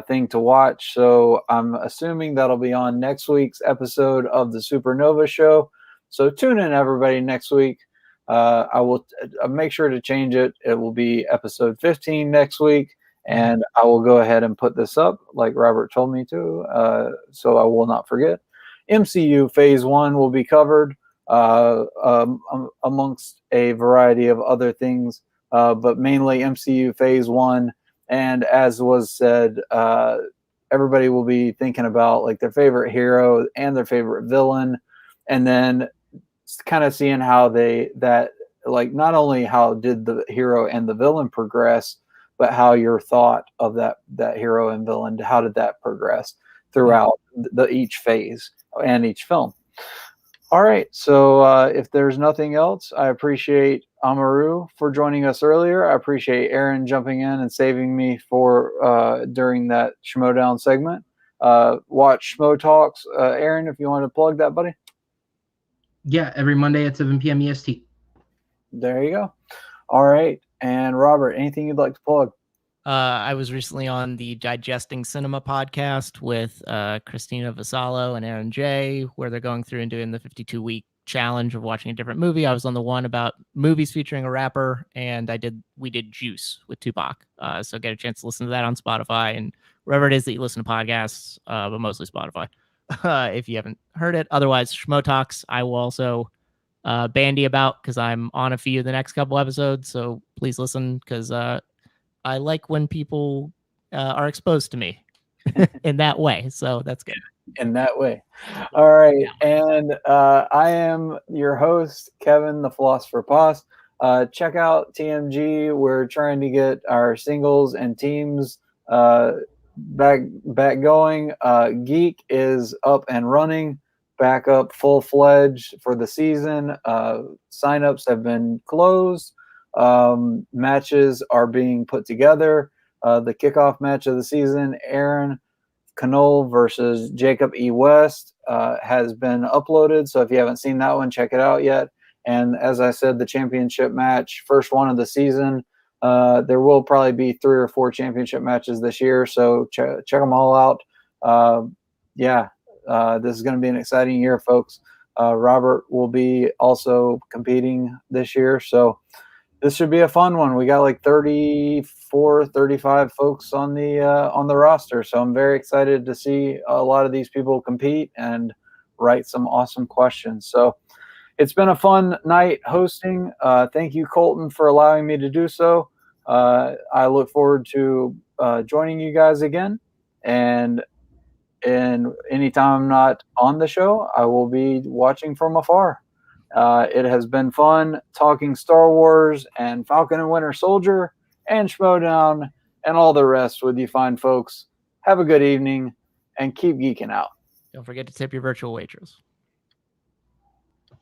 thing to watch. So I'm assuming that'll be on next week's episode of the SuperNova show. So tune in, everybody, next week. I will make sure to change it. It will be episode 15 next week. And I will go ahead and put this up like Robert told me to, so I will not forget. MCU Phase 1 will be covered amongst a variety of other things, but mainly MCU Phase 1. And as was said, everybody will be thinking about like their favorite hero and their favorite villain, and then kind of seeing how not only how did the hero and the villain progress, but how your thought of that hero and villain, how did that progress throughout each phase and each film. All right, so if there's nothing else, I appreciate Amaru for joining us earlier. I appreciate Aaron jumping in and saving me for during that Schmodown segment. Watch Schmo Talks. Aaron, if you want to plug that, buddy. Yeah, every Monday at 7 p.m. EST. There you go. All right. And Robert, anything you'd like to plug? I was recently on the Digesting Cinema podcast with Christina Vassallo and Aaron J, where they're going through and doing the 52-week challenge of watching a different movie. I was on the one about movies featuring a rapper, and we did Juice with Tupac. So get a chance to listen to that on Spotify and wherever it is that you listen to podcasts, but mostly Spotify, if you haven't heard it. Otherwise, Schmo Talks, I will also bandy about because I'm on a few of the next couple episodes. So please listen, because I like when people are exposed to me in that way. So that's good. In that way. All right. And I am your host, Kevin, the Philosopher Poss. Check out TMG. We're trying to get our singles and teams back going. Geek is up and running, back up full-fledged for the season. Signups have been closed. Matches are being put together. The kickoff match of the season, Aaron Knoll versus Jacob E. West has been uploaded. So if you haven't seen that one, check it out yet. And as I said, the championship match, first one of the season. There will probably be 3 or 4 championship matches this year. So check them all out. This is going to be an exciting year, folks. Robert will be also competing this year. So this should be a fun one. We got like 34, 35 folks on the roster. So I'm very excited to see a lot of these people compete and write some awesome questions. So it's been a fun night hosting. Thank you, Colton, for allowing me to do so. I look forward to joining you guys again. And anytime I'm not on the show, I will be watching from afar. It has been fun talking Star Wars and Falcon and Winter Soldier and Schmodown and all the rest with you fine folks. Have a good evening and keep geeking out. Don't forget to tip your virtual waitress.